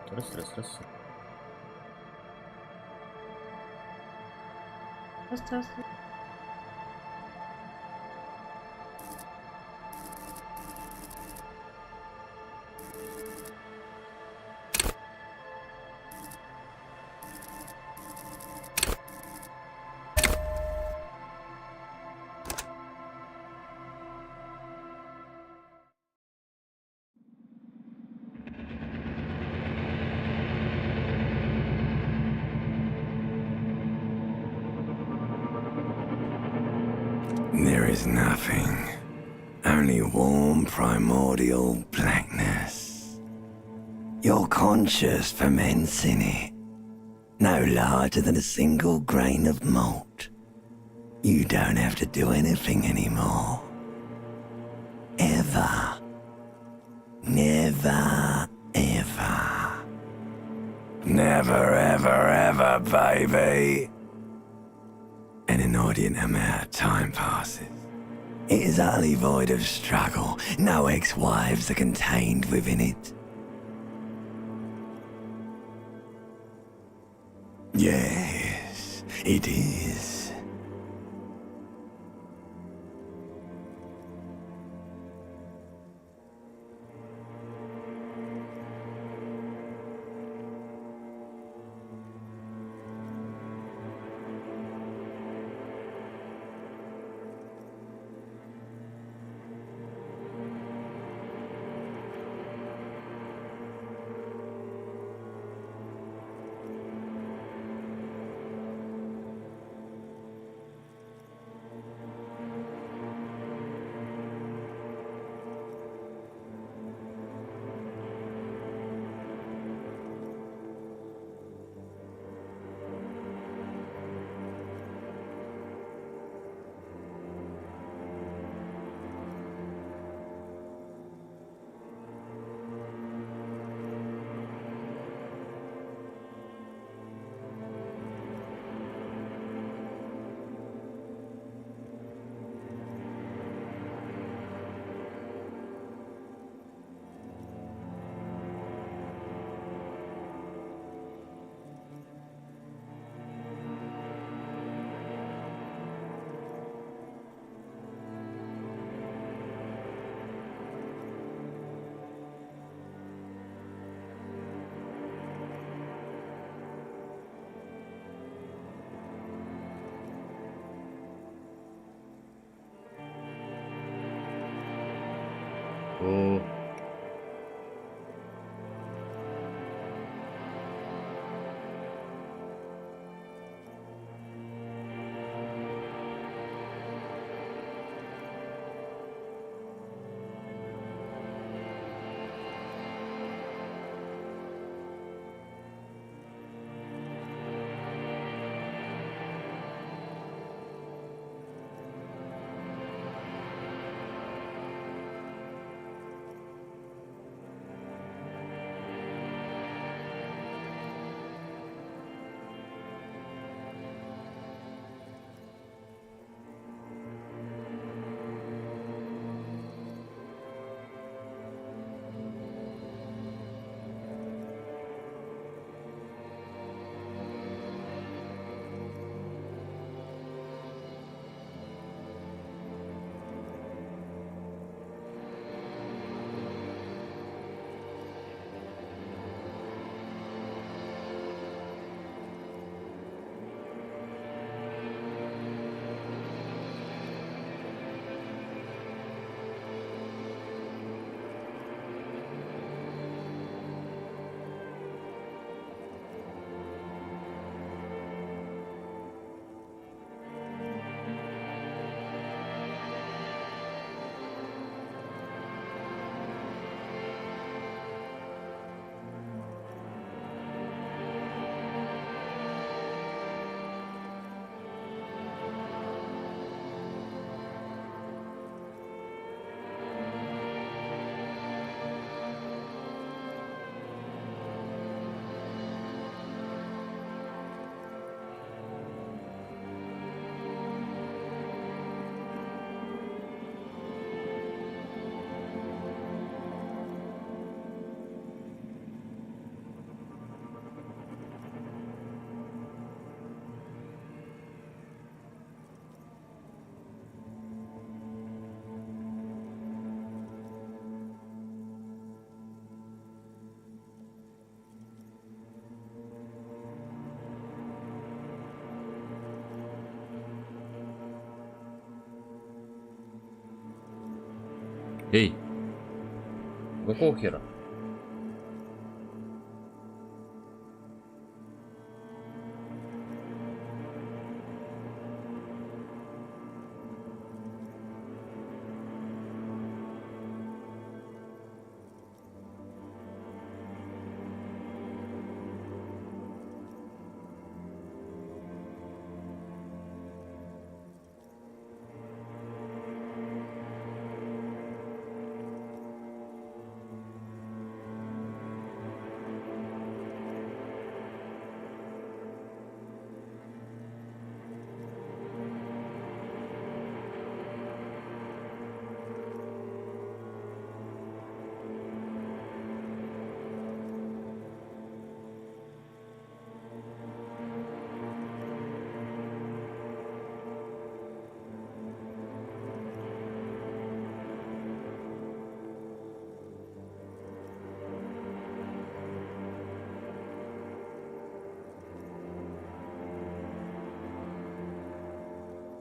Terus terus terus. Terus. There is nothing. Only warm primordial blackness. You're conscious ferments in it. No larger than a single grain of malt. You don't have to do anything anymore. Ever. Never, ever. Never, ever, ever, baby. An inordinate amount of time passes. It is utterly void of struggle. No ex-wives are contained within it. Yes, it is. Эй, какого хера?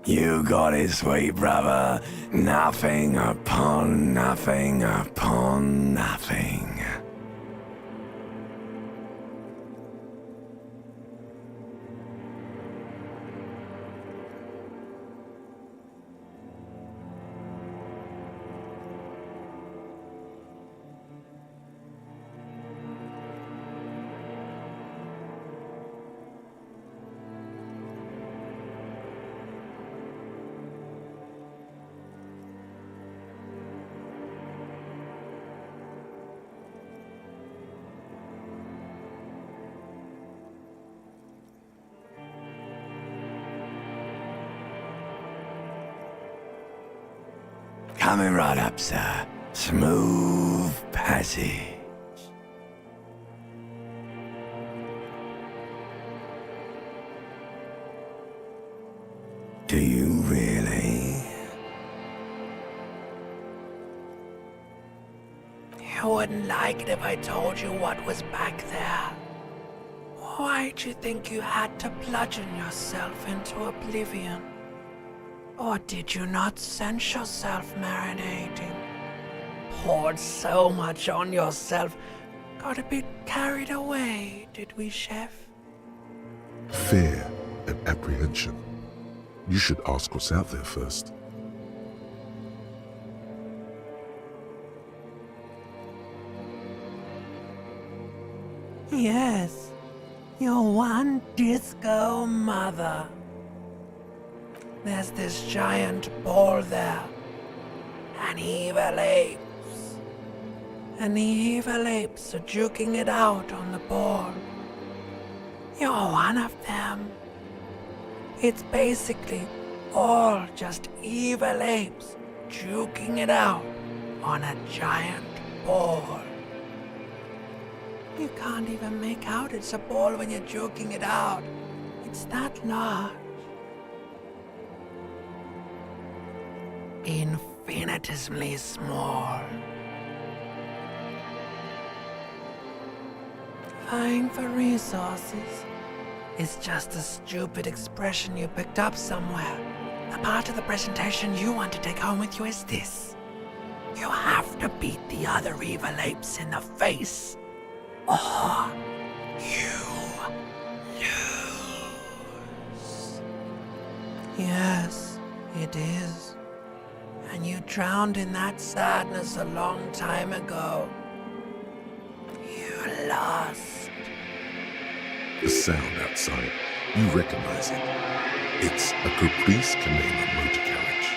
You got it, sweet brother. Nothing upon nothing upon nothing. Coming right up, sir. Smooth passage. Do you really? You wouldn't like it if I told you what was back there. Why'd you think you had to bludgeon yourself into oblivion? Or did you not sense yourself marinating? Poured so much on yourself, got a bit carried away, did we, Chef? Fear and apprehension. You should ask what's out there first. Yes, your one disco mother. There's this giant ball there. And evil apes. And the evil apes are juking it out on the ball. You're one of them. It's basically all just evil apes juking it out on a giant ball. You can't even make out it's a ball when you're joking it out. It's that large. Infinitesimally small. Vying for resources is just a stupid expression you picked up somewhere. The part of the presentation you want to take home with you is this. You have to beat the other evil apes in the face, or you lose. Yes, it is. And you drowned in that sadness a long time ago. You lost. The sound outside, you recognize it. It's a Caprice Canela motor carriage.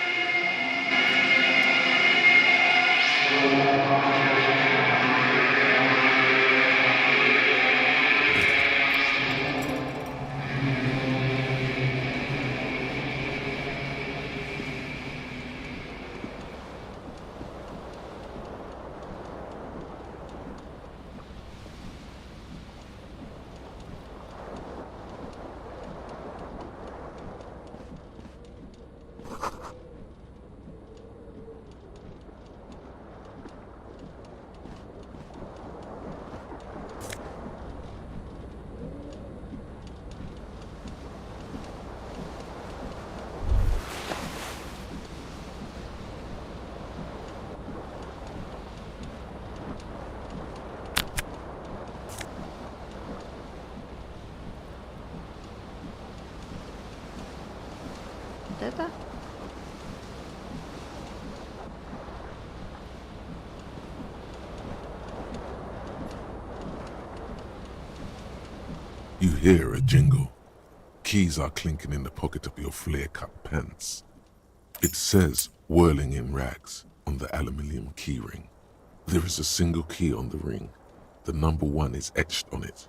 Вот это? You hear a jingle. Keys are clinking in the pocket of your flare-cut pants. It says, whirling in rags, on the aluminium key ring. There is a single key on the ring. The number 1 is etched on it.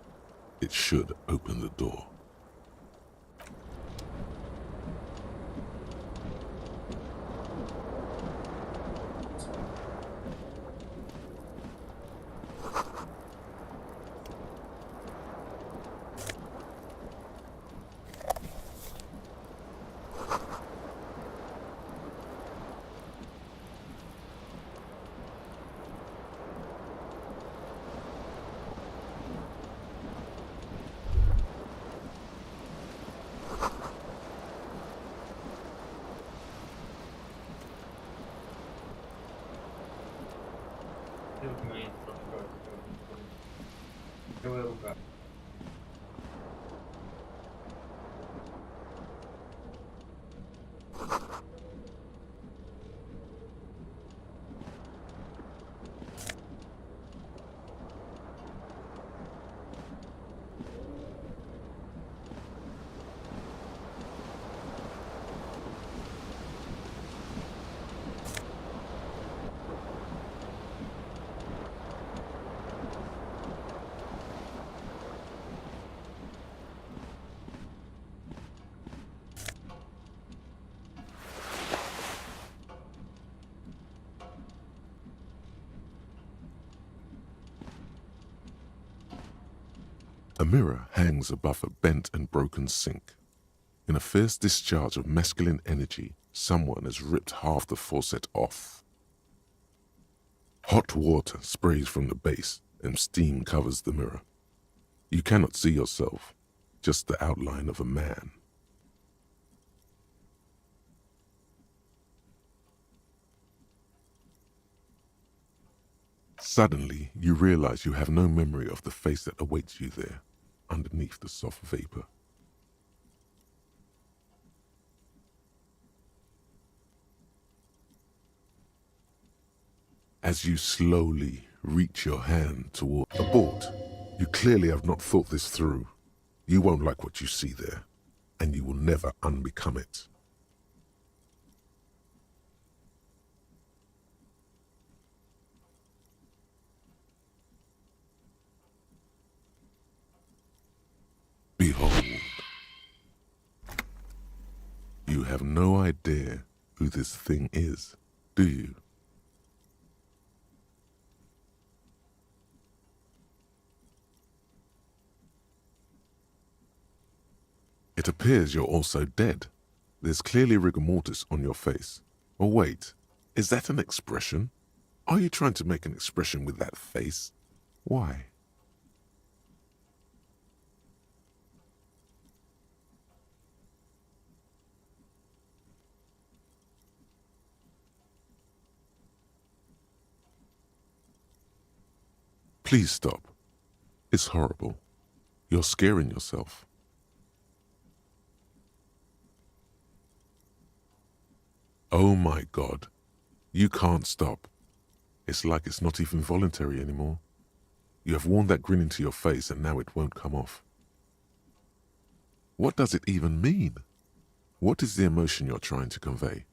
It should open the door. A mirror hangs above a bent and broken sink. In a fierce discharge of masculine energy, someone has ripped half the faucet off. Hot water sprays from the base and steam covers the mirror. You cannot see yourself, just the outline of a man. Suddenly, you realize you have no memory of the face that awaits you there, underneath the soft vapor. As you slowly reach your hand toward abort, you clearly have not thought this through. You won't like what you see there, and you will never unbecome it. Behold. You have no idea who this thing is, do you? It appears you're also dead. There's clearly rigor mortis on your face. Oh wait, is that an expression? Are you trying to make an expression with that face? Why? Please stop. It's horrible. You're scaring yourself. Oh my God. You can't stop. It's like it's not even voluntary anymore. You have worn that grin into your face and now it won't come off. What does it even mean? What is the emotion you're trying to convey?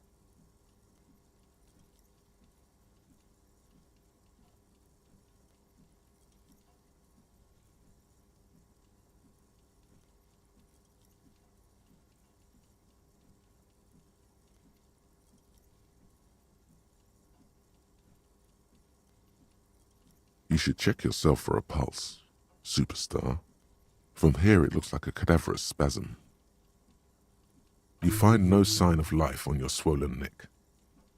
You should check yourself for a pulse, superstar. From here it looks like a cadaverous spasm. You find no sign of life on your swollen neck.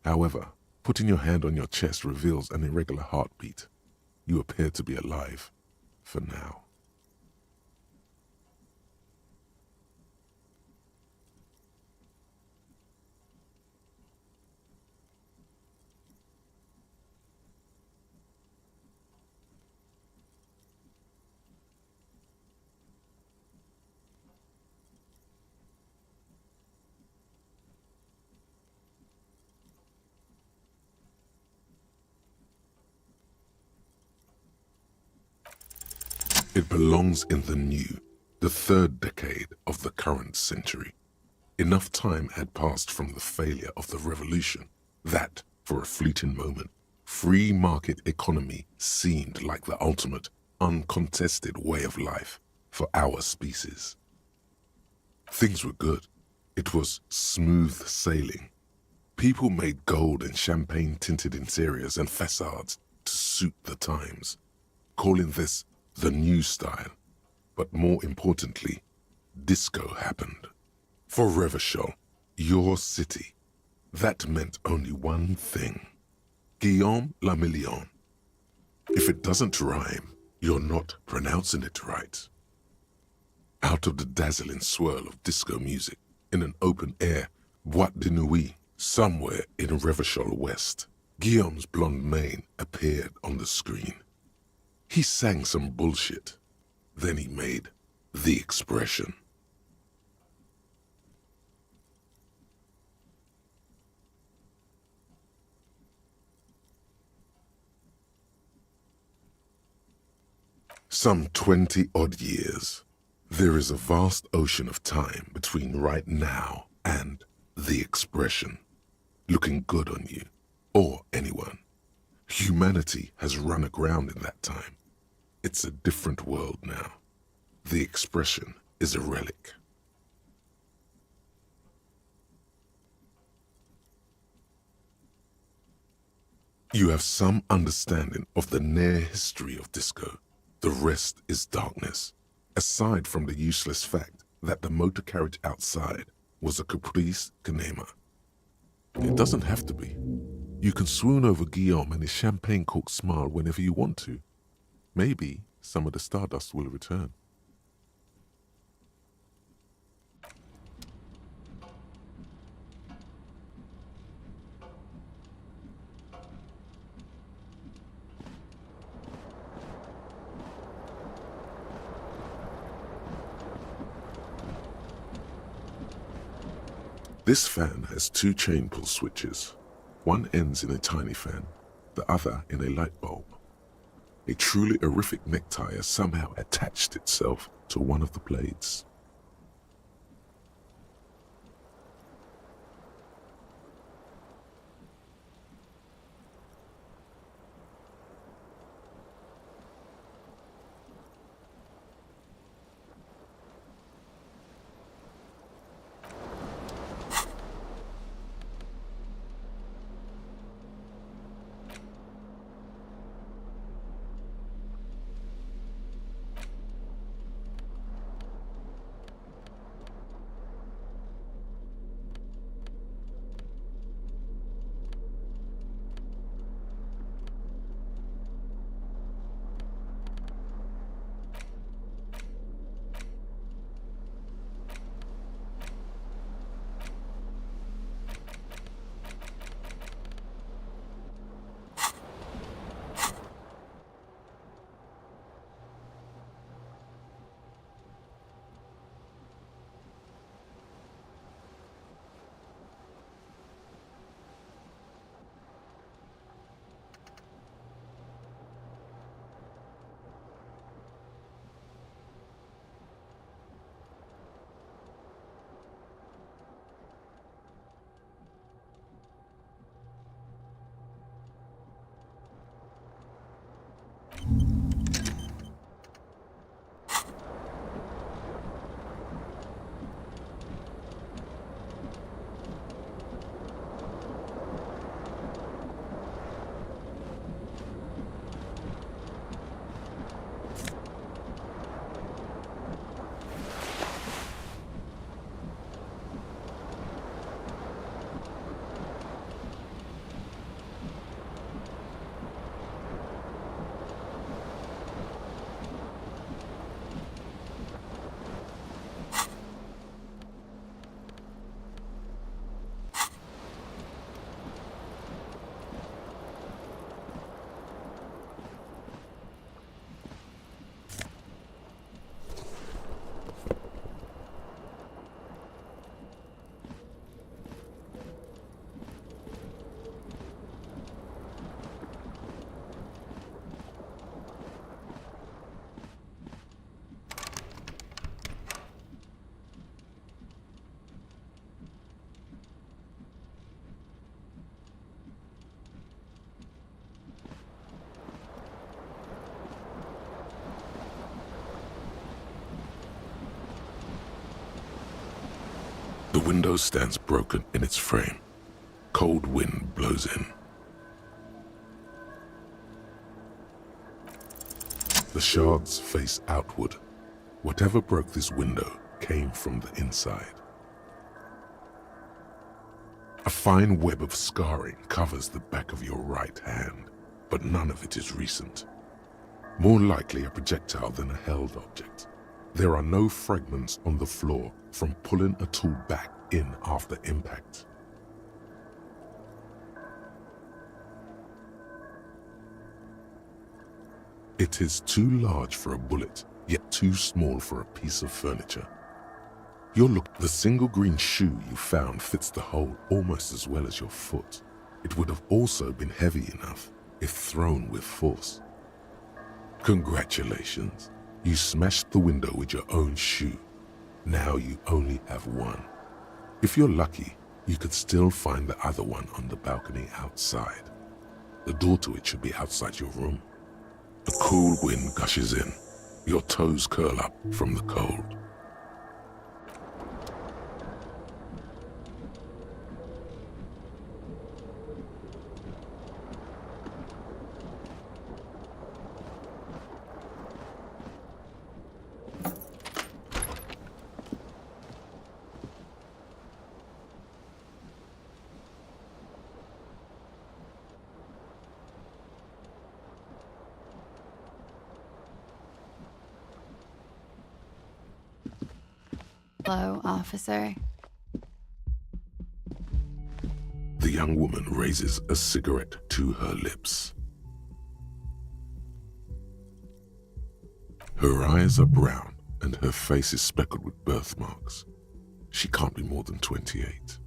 However, putting your hand on your chest reveals an irregular heartbeat. You appear to be alive, for now. It belongs in the new, the third decade of the current century. Enough time had passed from the failure of the revolution that, for a fleeting moment, free market economy seemed like the ultimate, uncontested way of life for our species. Things were good. It was smooth sailing. People made gold and champagne-tinted interiors and facades to suit the times, calling this the new style. But more importantly, disco happened. For Revachol, your city, that meant only one thing. Guillaume le Million. If it doesn't rhyme, you're not pronouncing it right. Out of the dazzling swirl of disco music, in an open-air boîte de nuit, somewhere in Revachol West, Guillaume's blonde mane appeared on the screen. He sang some bullshit. Then he made the expression. Some 20-odd years. There is a vast ocean of time between right now and the expression. Looking good on you, or anyone. Humanity has run aground in that time. It's a different world now. The expression is a relic. You have some understanding of the near history of disco. The rest is darkness, aside from the useless fact that the motor carriage outside was a caprice canema. It doesn't have to be. You can swoon over Guillaume and his champagne-corked smile whenever you want to. Maybe some of the stardust will return. This fan has two chain pull switches. One ends in a tiny fan, the other in a light bulb. A truly horrific necktie has somehow attached itself to one of the blades. The window stands broken in its frame. Cold wind blows in. The shards face outward. Whatever broke this window came from the inside. A fine web of scarring covers the back of your right hand, but none of it is recent. More likely a projectile than a held object. There are no fragments on the floor from pulling a tool back in after impact. It is too large for a bullet, yet too small for a piece of furniture. The single green shoe you found fits the hole almost as well as your foot. It would have also been heavy enough if thrown with force. Congratulations, you smashed the window with your own shoe. Now you only have one. If you're lucky, you could still find the other one on the balcony outside. The door to it should be outside your room. A cool wind gushes in. Your toes curl up from the cold. Hello, officer. The young woman raises a cigarette to her lips. Her eyes are brown and her face is speckled with birthmarks. She can't be more than 28.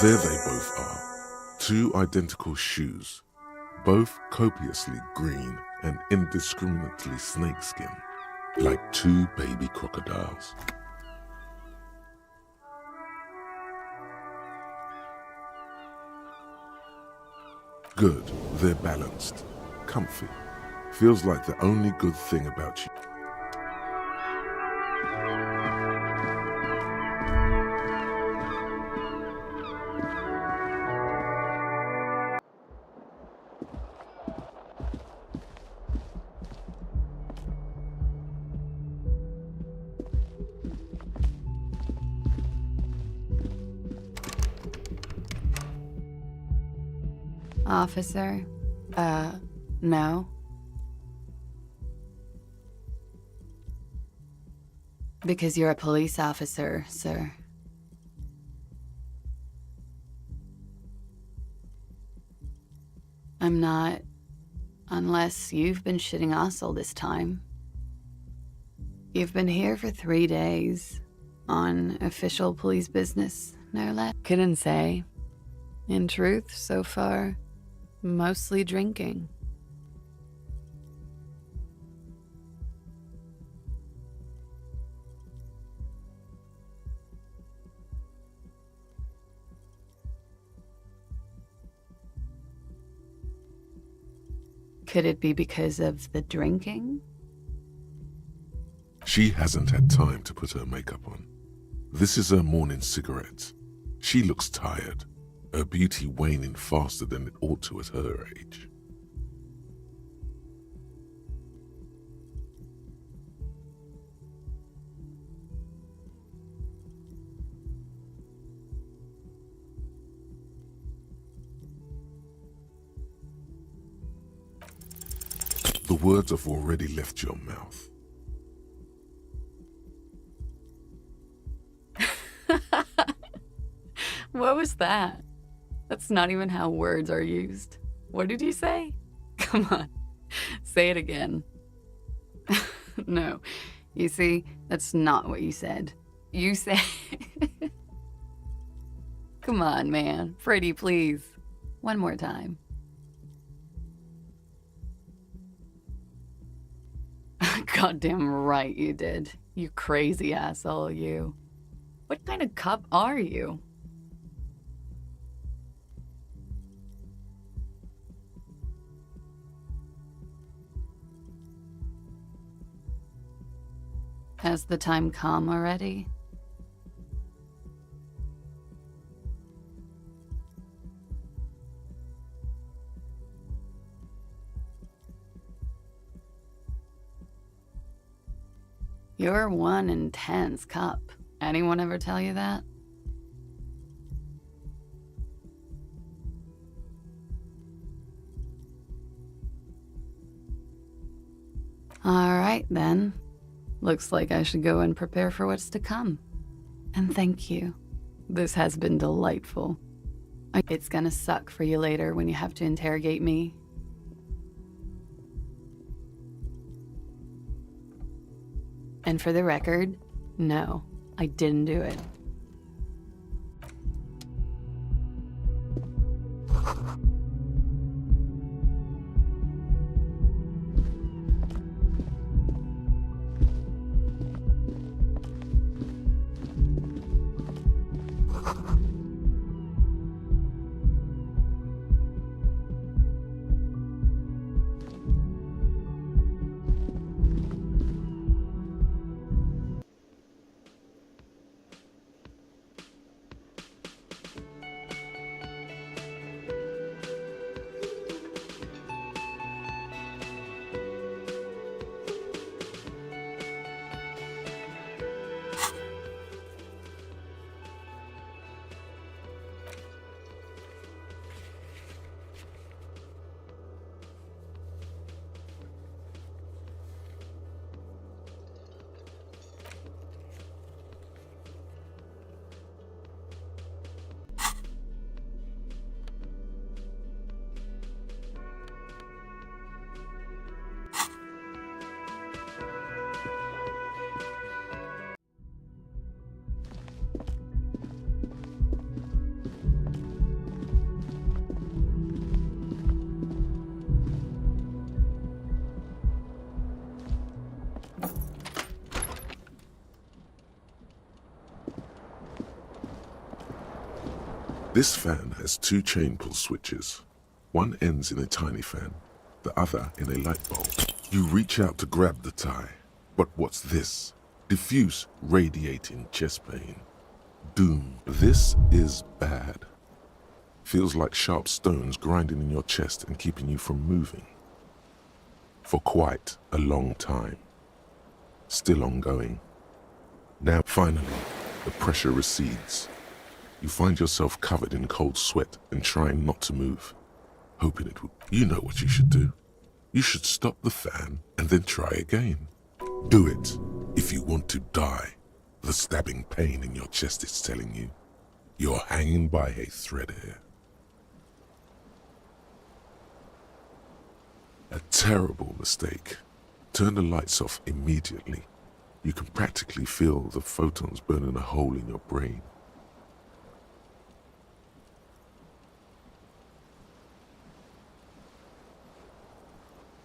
There they both are, two identical shoes, both copiously green and indiscriminately snakeskin, like two baby crocodiles. Good, they're balanced, comfy. Feels like the only good thing about you. Officer? No. Because you're a police officer, sir. I'm not, unless you've been shitting us all this time. You've been here for 3 days, on official police business, no less. Couldn't say. In truth, so far, mostly drinking. Could it be because of the drinking? She hasn't had time to put her makeup on. This is her morning cigarette. She looks tired, her beauty waning faster than it ought to at her age. The words have already left your mouth. What was that? That's not even how words are used. What did you say? Come on, say it again. No, you see, that's not what you said. You said... Come on, man. Pretty, please. One more time. Goddamn right you did. You crazy asshole, you. What kind of cop are you? Has the time come already? You're one intense cop. Anyone ever tell you that? All right, then. Looks like I should go and prepare for what's to come. And thank you. This has been delightful. It's gonna suck for you later when you have to interrogate me. And for the record, no, I didn't do it. This fan has two chain pull switches. One ends in a tiny fan, the other in a light bulb. You reach out to grab the tie, but what's this? Diffuse radiating chest pain. Doom. This is bad. Feels like sharp stones grinding in your chest and keeping you from moving. For quite a long time. Still ongoing. Now, finally, the pressure recedes. You find yourself covered in cold sweat and trying not to move, hoping it would. You know what you should do. You should stop the fan and then try again. Do it if you want to die. The stabbing pain in your chest is telling you you're hanging by a thread here. A terrible mistake. Turn the lights off immediately. You can practically feel the photons burning a hole in your brain.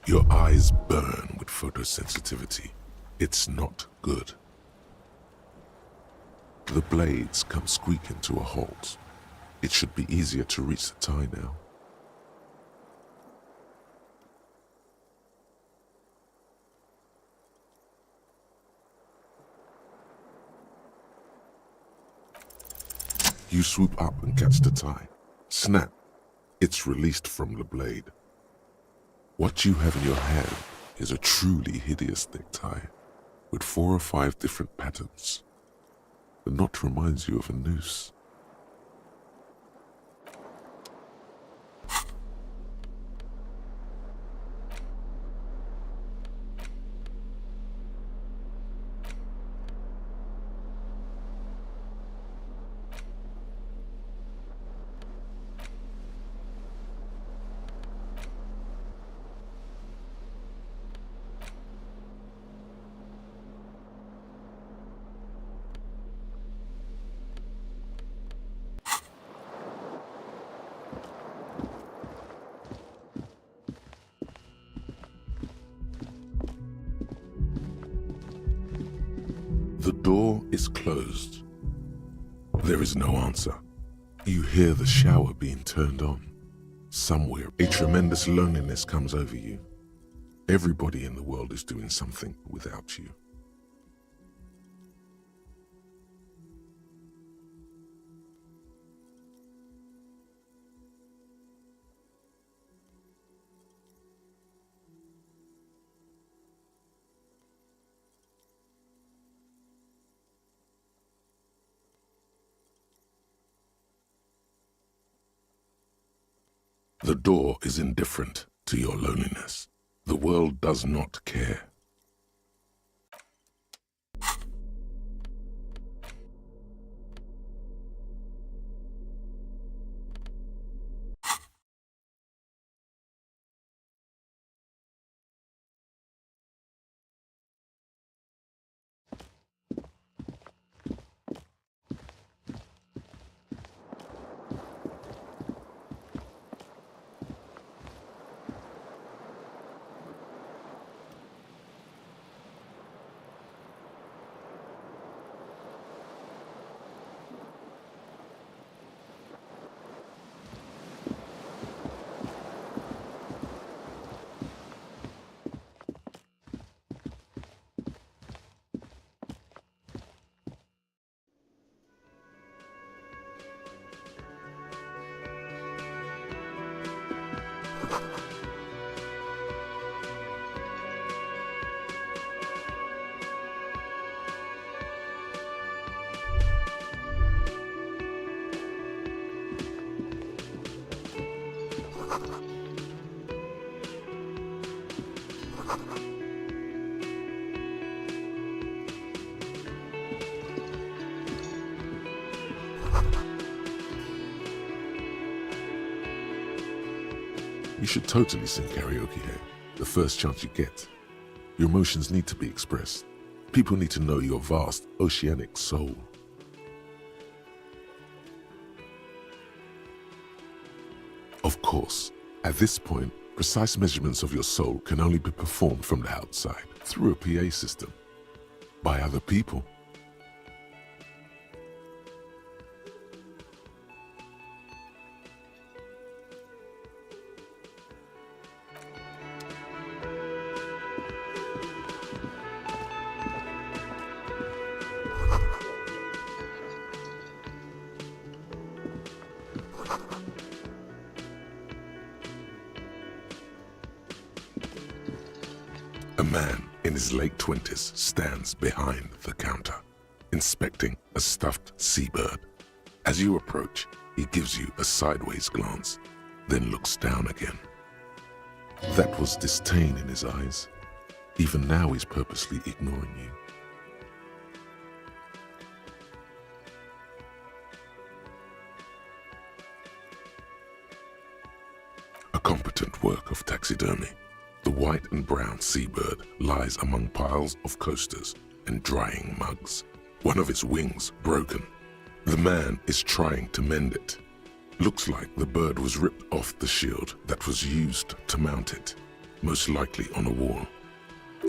Your eyes burn with photosensitivity. It's not good. The blades come squeaking to a halt. It should be easier to reach the tie now. You swoop up and catch the tie. Snap. It's released from the blade. What you have in your hand is a truly hideous necktie with 4 or 5 different patterns. The knot reminds you of a noose. door is closed. There is no answer. You hear the shower being turned on. Somewhere, a tremendous loneliness comes over you. Everybody in the world is doing something without you. The door is indifferent to your loneliness. The world does not care. You should totally sing karaoke here, the first chance you get. Your emotions need to be expressed. People need to know your vast, oceanic soul. Of course, at this point, precise measurements of your soul can only be performed from the outside, through a PA system, by other people. A man in his late 20s stands behind the counter, inspecting a stuffed seabird. As you approach, he gives you a sideways glance, then looks down again. That was disdain in his eyes. Even now he's purposely ignoring you. A competent work of taxidermy. The white and brown seabird lies among piles of coasters and drying mugs, one of its wings broken. The man is trying to mend it. Looks like the bird was ripped off the shield that was used to mount it, most likely on a wall.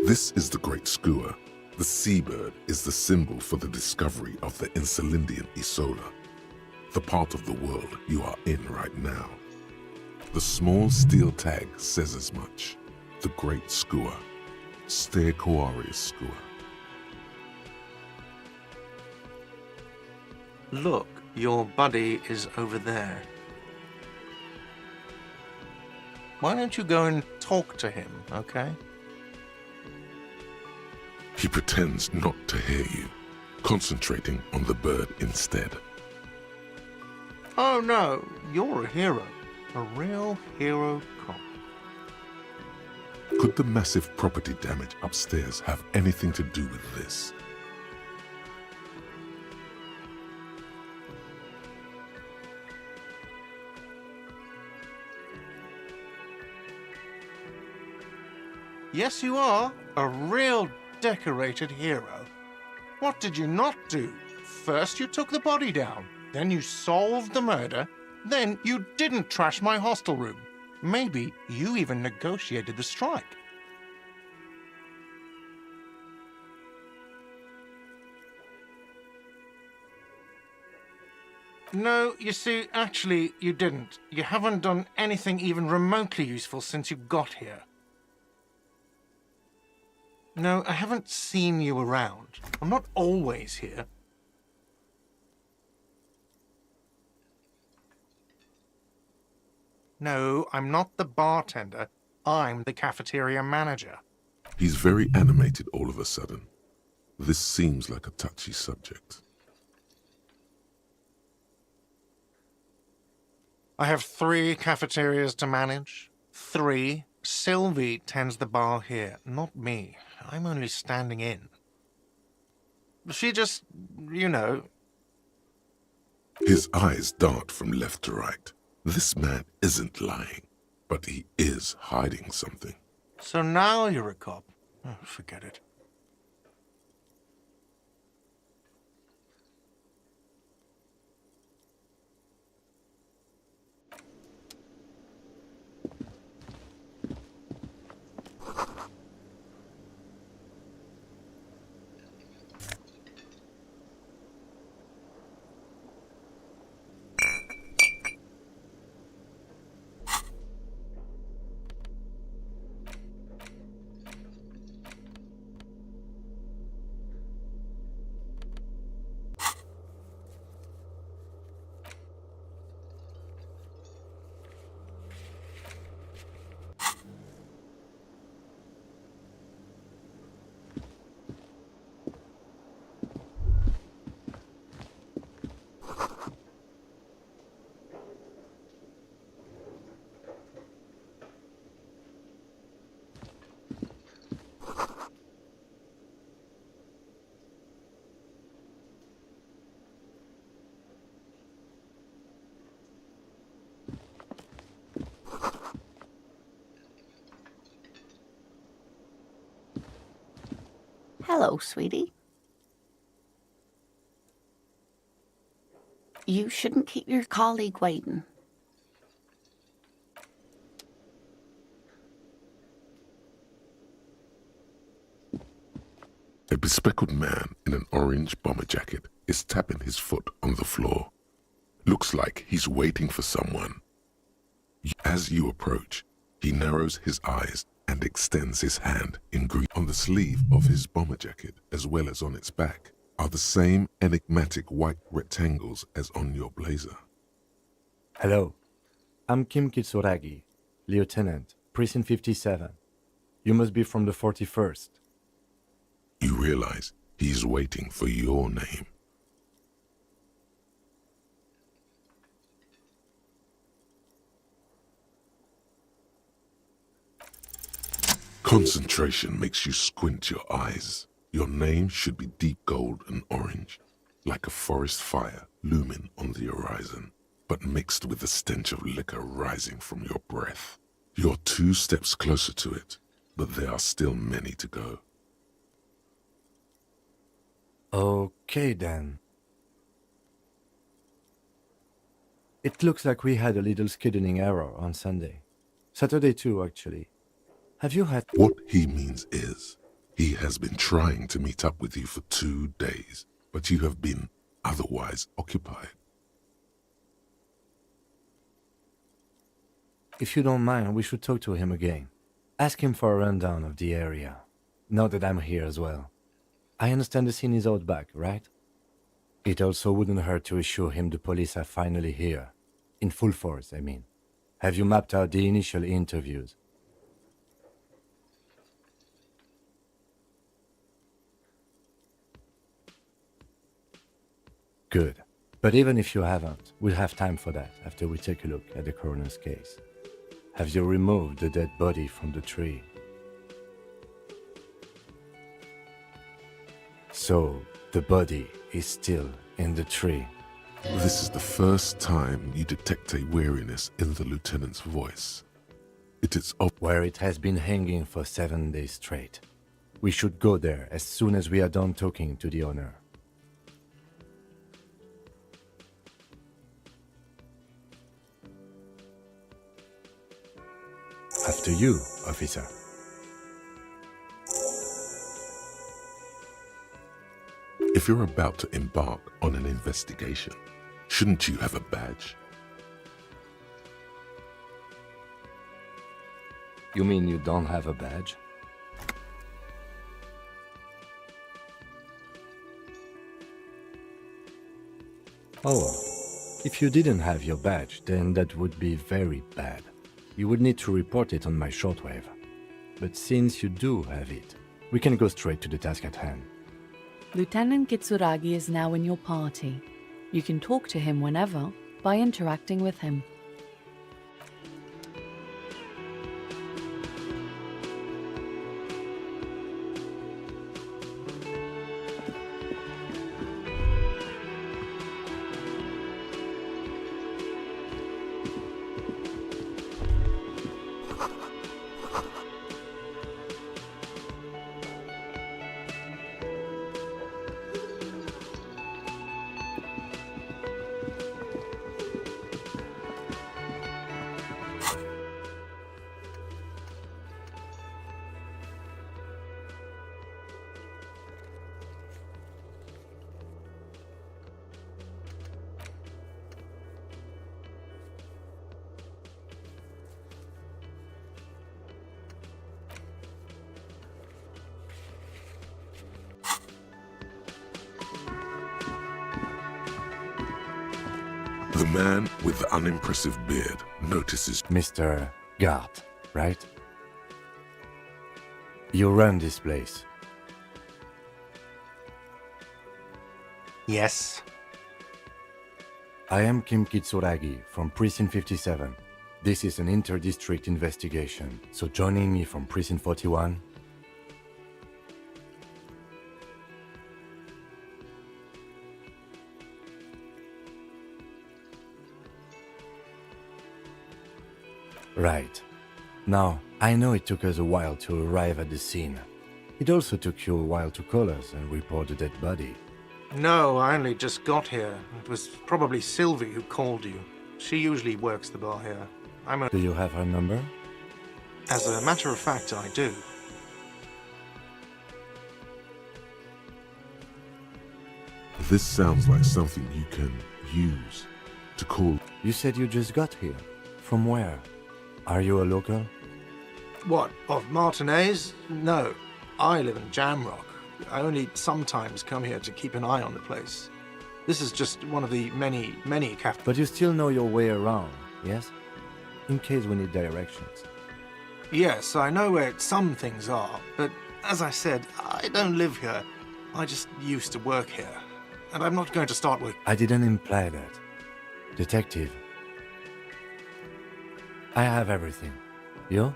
This is the Great Skua. The seabird is the symbol for the discovery of the Insulindian Isola, the part of the world you are in right now. The small steel tag says as much. The Great Skua, Ste Koari's Skua. Look, your buddy is over there. Why don't you go and talk to him, okay? He pretends not to hear you, concentrating on the bird instead. Oh no, you're a hero. A real hero cop. Could the massive property damage upstairs have anything to do with this? Yes, you are. A real decorated hero. What did you not do? First you took the body down, then you solved the murder, then you didn't trash my hostel room. Maybe you even negotiated the strike. No, you see, actually, you didn't. You haven't done anything even remotely useful since you got here. No, I haven't seen you around. I'm not always here. No, I'm not the bartender. I'm the cafeteria manager. He's very animated all of a sudden. This seems like a touchy subject. I have 3 cafeterias to manage. 3. Sylvie tends the bar here, not me. I'm only standing in. She just, you know... His eyes dart from left to right. This man isn't lying, but he is hiding something. So now you're a cop. Oh, forget it. Hello, sweetie. You shouldn't keep your colleague waiting. A bespectacled man in an orange bomber jacket is tapping his foot on the floor. Looks like he's waiting for someone. As you approach, he narrows his eyes and extends his hand in greeting. On the sleeve of his bomber jacket, as well as on its back, are the same enigmatic white rectangles as on your blazer. Hello, I'm Kim Kitsuragi, Lieutenant, Precinct 57. You must be from the 41st. You realize he's waiting for your name. Concentration makes you squint your eyes. Your name should be deep gold and orange, like a forest fire looming on the horizon, but mixed with the stench of liquor rising from your breath. You're 2 steps closer to it, but there are still many to go. Okay then. It looks like we had a little scheduling error on Sunday. Saturday too, actually. Have you had... What he means is, he has been trying to meet up with you for 2 days, but you have been otherwise occupied. If you don't mind, we should talk to him again. Ask him for a rundown of the area. Now that I'm here as well. I understand the scene is out back, right? It also wouldn't hurt to assure him the police are finally here. In full force, I mean. Have you mapped out the initial interviews? Good. But even if you haven't, we'll have time for that after we take a look at the coroner's case. Have you removed the dead body from the tree? So, the body is still in the tree. This is the first time you detect a weariness in the lieutenant's voice. It is where it has been hanging for 7 days straight. We should go there as soon as we are done talking to the owner. After you, officer. If you're about to embark on an investigation, Shouldn't you have a badge? You mean you don't have a badge? Oh, if you didn't have your badge, then that would be very bad. You would need to report it on my shortwave. But since you do have it, we can go straight to the task at hand. Lieutenant Kitsuragi is now in your party. You can talk to him whenever by interacting with him. The man with the unimpressive beard notices. Mr. Gart, right? You run this place. Yes. I am Kim Kitsuragi from Precinct 57. This is an inter-district investigation, so joining me from Precinct 41. Right. Now, I know it took us a while to arrive at the scene. It also took you a while to call us and report the dead body. No, I only just got here. It was probably Sylvie who called you. She usually works the bar here. Do you have her number? As a matter of fact, I do. This sounds like something you can use to call. You said you just got here. From where? Are you a local? What, of Martinez? No, I live in Jamrock. I only sometimes come here to keep an eye on the place. This is just one of the many cafes. But you still know your way around, yes? In case we need directions. Yes, I know where some things are, but as I said, I don't live here. I just used to work here, and I'm not going to start work. I didn't imply that. Detective. I have everything. You?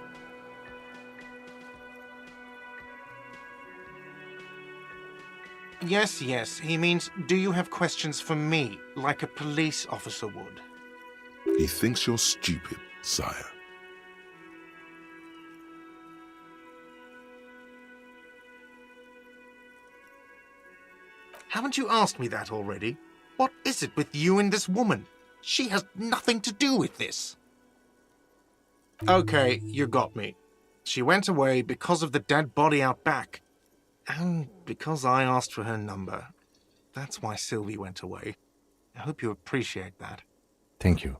Yes, he means, do you have questions for me, like a police officer would? He thinks you're stupid, sire. Haven't you asked me that already? What is it with you and this woman? She has nothing to do with this. Okay, you got me. She went away because of the dead body out back. And because I asked for her number. That's why Sylvie went away. I hope you appreciate that. Thank you.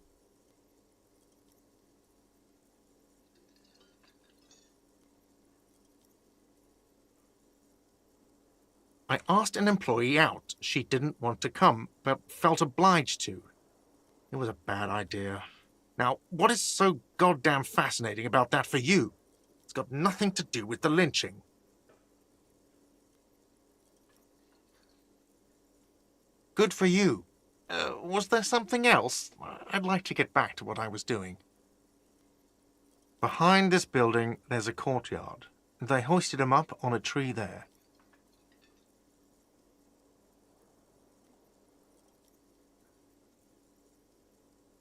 I asked an employee out. She didn't want to come, but felt obliged to. It was a bad idea. Now, what is so goddamn fascinating about that for you? It's got nothing to do with the lynching. Good for you. Was there something else? I'd like to get back to what I was doing. Behind this building, there's a courtyard. They hoisted him up on a tree there.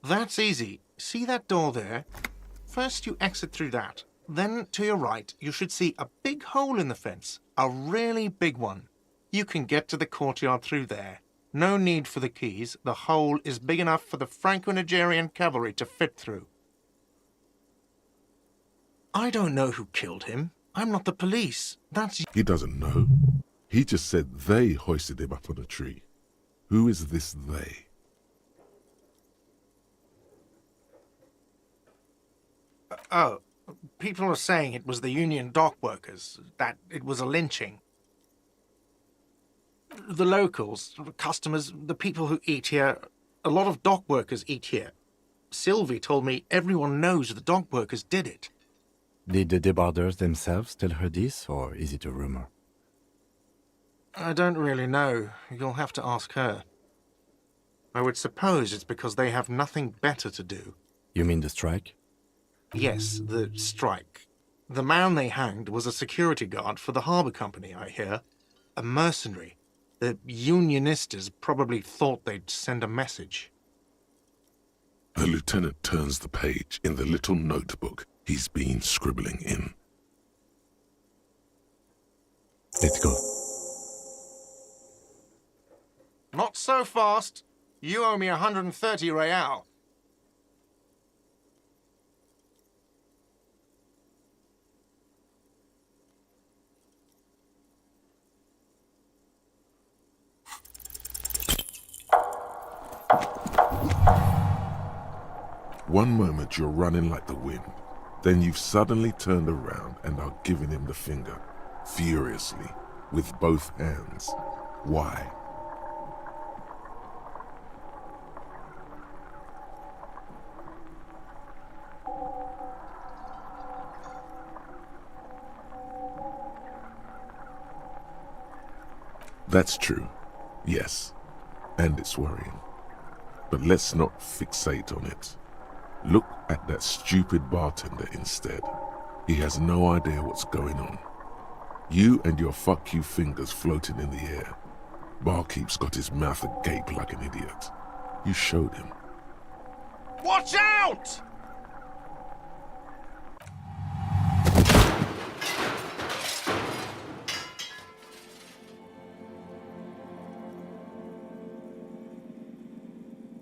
That's easy. See that door there? First you exit through that. Then to your right, you should see a big hole in the fence. A really big one. You can get to the courtyard through there. No need for the keys. The hole is big enough for the Franco-Nigerian cavalry to fit through. I don't know who killed him. I'm not the police. That's... He doesn't know. He just said they hoisted him up on a tree. Who is this they? Oh, people are saying it was the union dock workers, that it was a lynching. The locals, the customers, the people who eat here, a lot of dock workers eat here. Sylvie told me everyone knows the dock workers did it. Did the debarders themselves tell her this, or is it a rumor? I don't really know. You'll have to ask her. I would suppose it's because they have nothing better to do. You mean the strike? Yes, the strike. The man they hanged was a security guard for the harbour company, I hear. A mercenary. The unionistas probably thought they'd send a message. The lieutenant turns the page in the little notebook he's been scribbling in. Let's go. Not so fast. You owe me 130 real. One moment you're running like the wind, then you've suddenly turned around and are giving him the finger, furiously, with both hands. Why? That's true, yes, and it's worrying. But let's not fixate on it. Look at that stupid bartender instead. He has no idea what's going on. You and your fuck you fingers floating in the air. Barkeep's got his mouth agape like an idiot. You showed him. Watch out!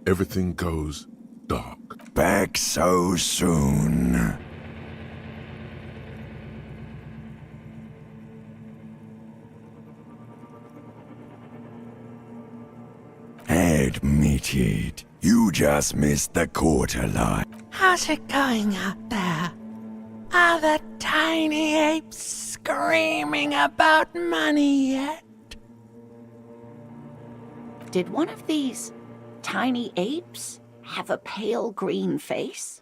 Everything goes dark. Back so soon. Admit it, you just missed the quarter line. How's it going out there? Are the tiny apes screaming about money yet? Did one of these tiny apes have a pale green face?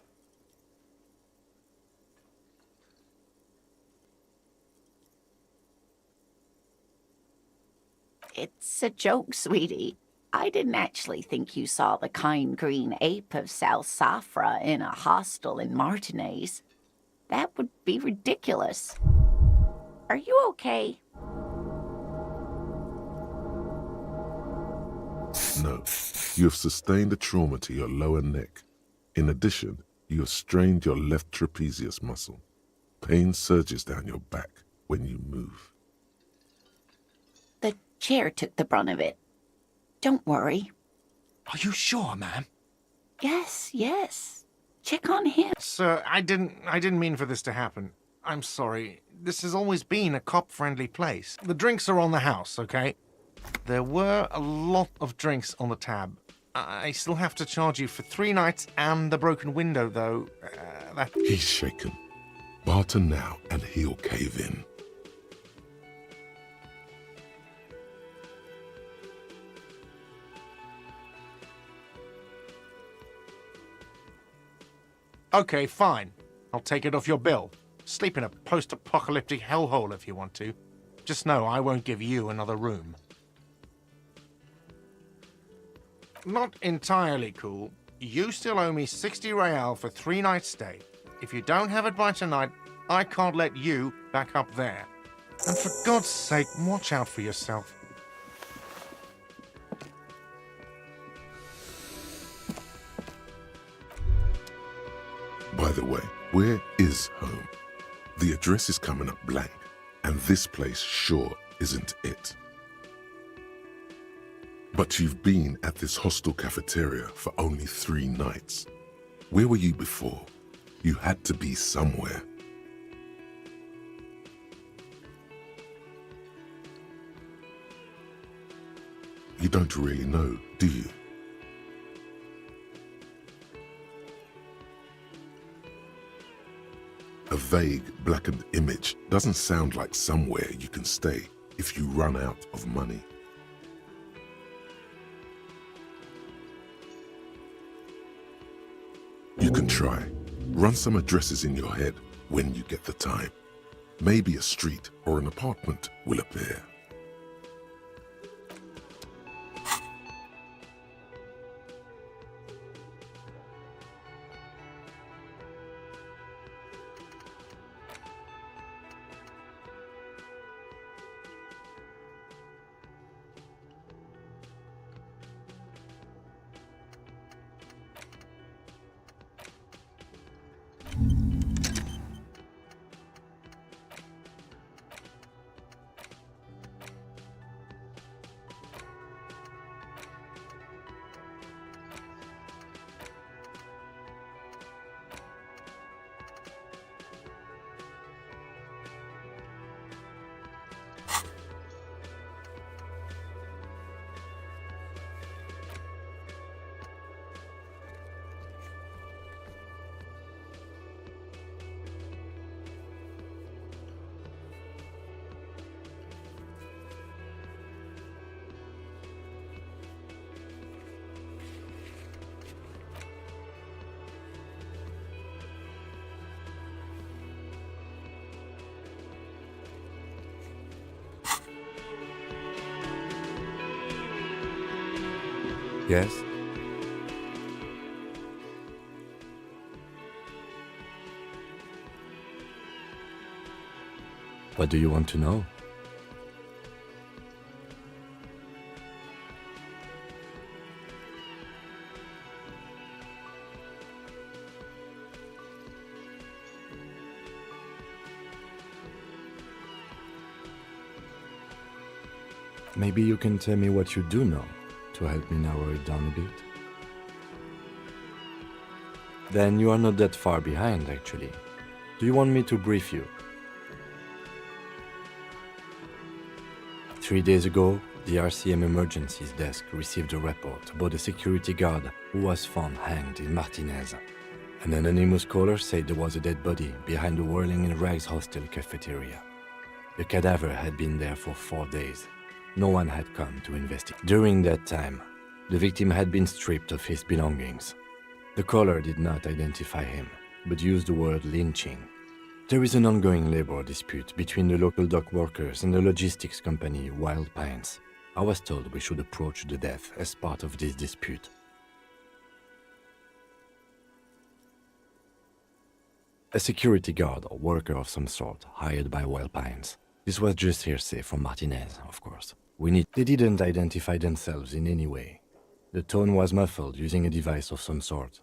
It's a joke, sweetie. I didn't actually think you saw the kind green ape of South Safra in a hostel in Martinez. That would be ridiculous. Are you okay? No, you have sustained a trauma to your lower neck. In addition, you have strained your left trapezius muscle. Pain surges down your back when you move. The chair took the brunt of it. Don't worry. Are you sure, ma'am? Yes, yes. Check on him. Sir, I didn't mean for this to happen. I'm sorry. This has always been a cop-friendly place. The drinks are on the house, okay? There were a lot of drinks on the tab. I still have to charge you for 3 nights and the broken window, though. He's shaken. Barter now and he'll cave in. Okay, fine. I'll take it off your bill. Sleep in a post-apocalyptic hellhole if you want to. Just know I won't give you another room. Not entirely cool. You still owe me 60 real for 3 nights stay. If you don't have it by tonight, I can't let you back up there. And for God's sake, watch out for yourself. By the way, where is home? The address is coming up blank, and this place sure isn't it. But you've been at this hostel cafeteria for only 3 nights. Where were you before? You had to be somewhere. You don't really know, do you? A vague, blackened image doesn't sound like somewhere you can stay if you run out of money. You can try. Run some addresses in your head when you get the time. Maybe a street or an apartment will appear. Yes? What do you want to know? Maybe you can tell me what you do know to help me narrow it down a bit. Then you are not that far behind, actually. Do you want me to brief you? 3 days ago, the RCM Emergencies Desk received a report about a security guard who was found hanged in Martinez. An anonymous caller said there was a dead body behind the Whirling in Rags hostel cafeteria. The cadaver had been there for 4 days. No one had come to investigate. During that time, the victim had been stripped of his belongings. The caller did not identify him, but used the word lynching. There is an ongoing labor dispute between the local dock workers and the logistics company Wild Pines. I was told we should approach the death as part of this dispute. A security guard or worker of some sort hired by Wild Pines. This was just hearsay from Martinez, of course. They didn't identify themselves in any way. The tone was muffled using a device of some sort.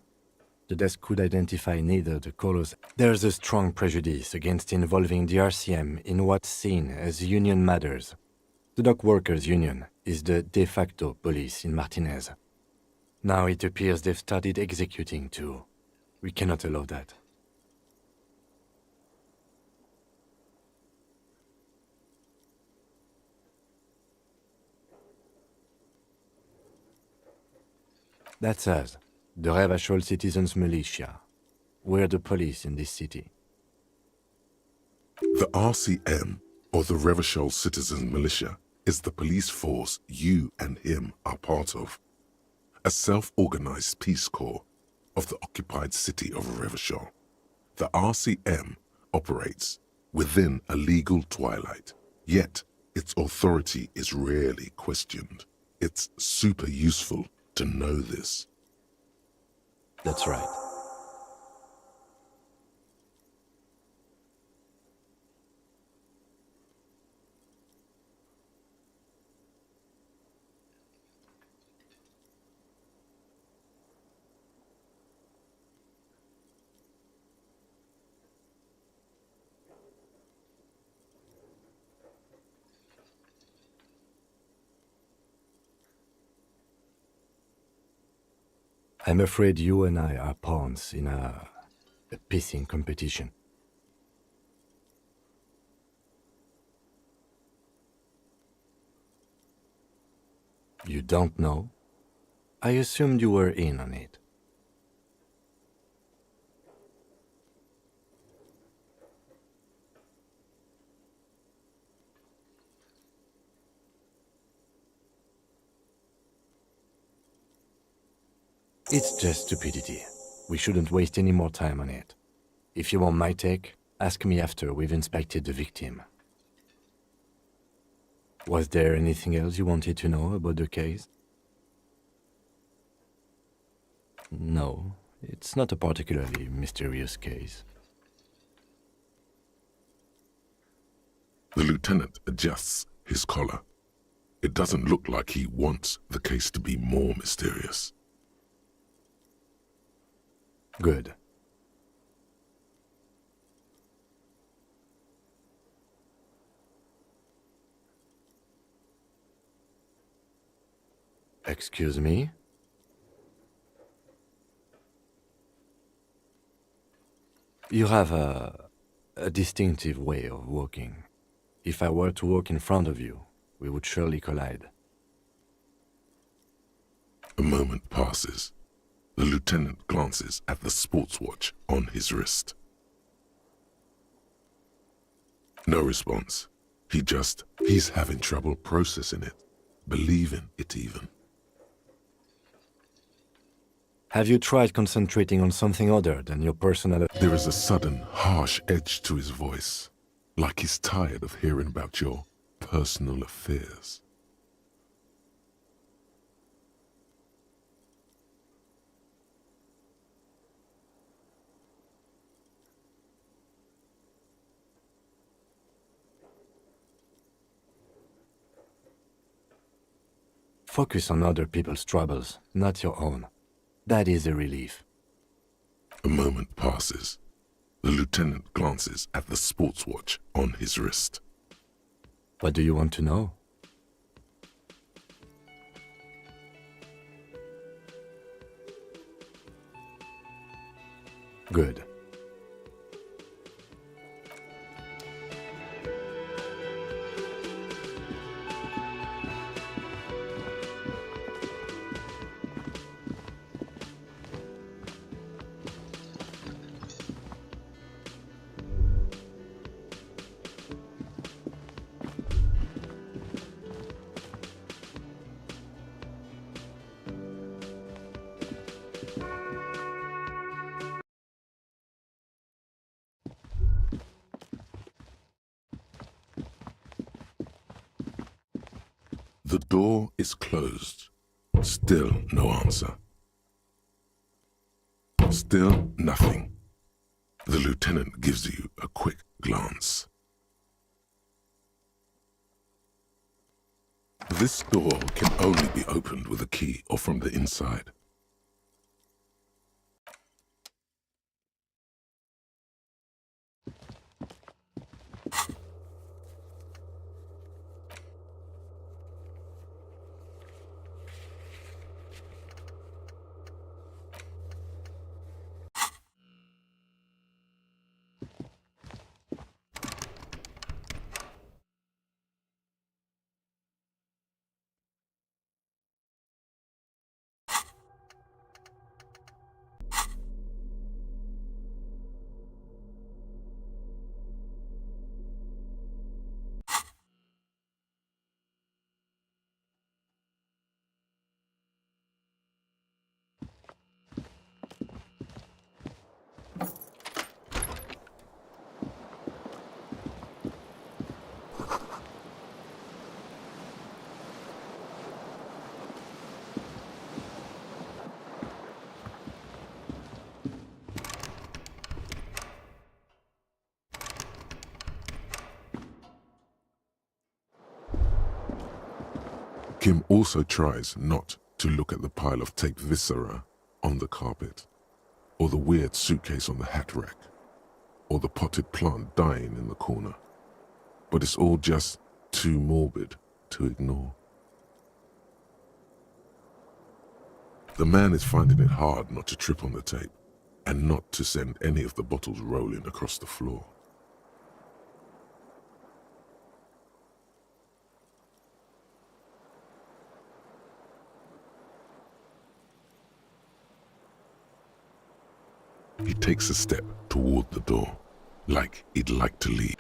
The desk could identify neither the callers. There's a strong prejudice against involving the RCM in what's seen as union matters. The dock workers' union is the de facto police in Martinez. Now it appears they've started executing too. We cannot allow that. That's us, the Revachol Citizens Militia. We're the police in this city. The RCM, or the Revachol Citizens Militia, is the police force you and him are part of. A self-organized peace corps of the occupied city of Revachol. The RCM operates within a legal twilight, yet its authority is rarely questioned. It's super useful to know this. That's right. I'm afraid you and I are pawns in a pissing competition. You don't know? I assumed you were in on it. It's just stupidity. We shouldn't waste any more time on it. If you want my take, ask me after we've inspected the victim. Was there anything else you wanted to know about the case? No, it's not a particularly mysterious case. The lieutenant adjusts his collar. It doesn't look like he wants the case to be more mysterious. Good. Excuse me? You have a distinctive way of walking. If I were to walk in front of you, we would surely collide. A moment passes. The lieutenant glances at the sports watch on his wrist. No response. He's having trouble processing it, believing it even. Have you tried concentrating on something other than your personal... There is a sudden, harsh edge to his voice, like he's tired of hearing about your personal affairs. Focus on other people's troubles, not your own. That is a relief. A moment passes. The lieutenant glances at the sports watch on his wrist. What do you want to know? Good. The door is closed. Still no answer. Still nothing. The lieutenant gives you a quick glance. This door can only be opened with a key or from the inside. Kim also tries not to look at the pile of taped viscera on the carpet, or the weird suitcase on the hat rack, or the potted plant dying in the corner. But it's all just too morbid to ignore. The man is finding it hard not to trip on the tape, and not to send any of the bottles rolling across the floor. He takes a step toward the door, like he'd like to leave.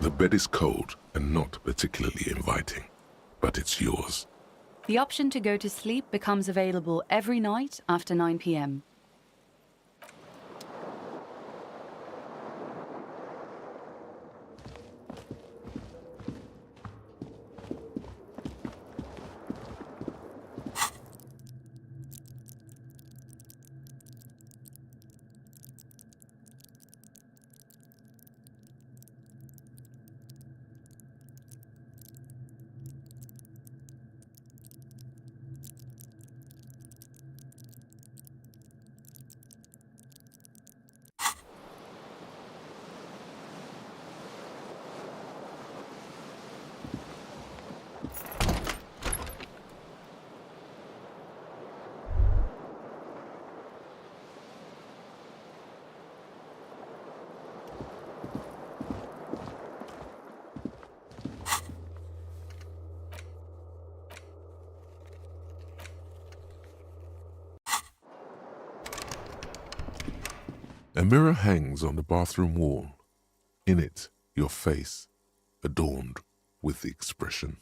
The bed is cold and not particularly inviting, but it's yours. The option to go to sleep becomes available every night after 9 p.m. A mirror hangs on the bathroom wall. In it, your face, adorned with the expression.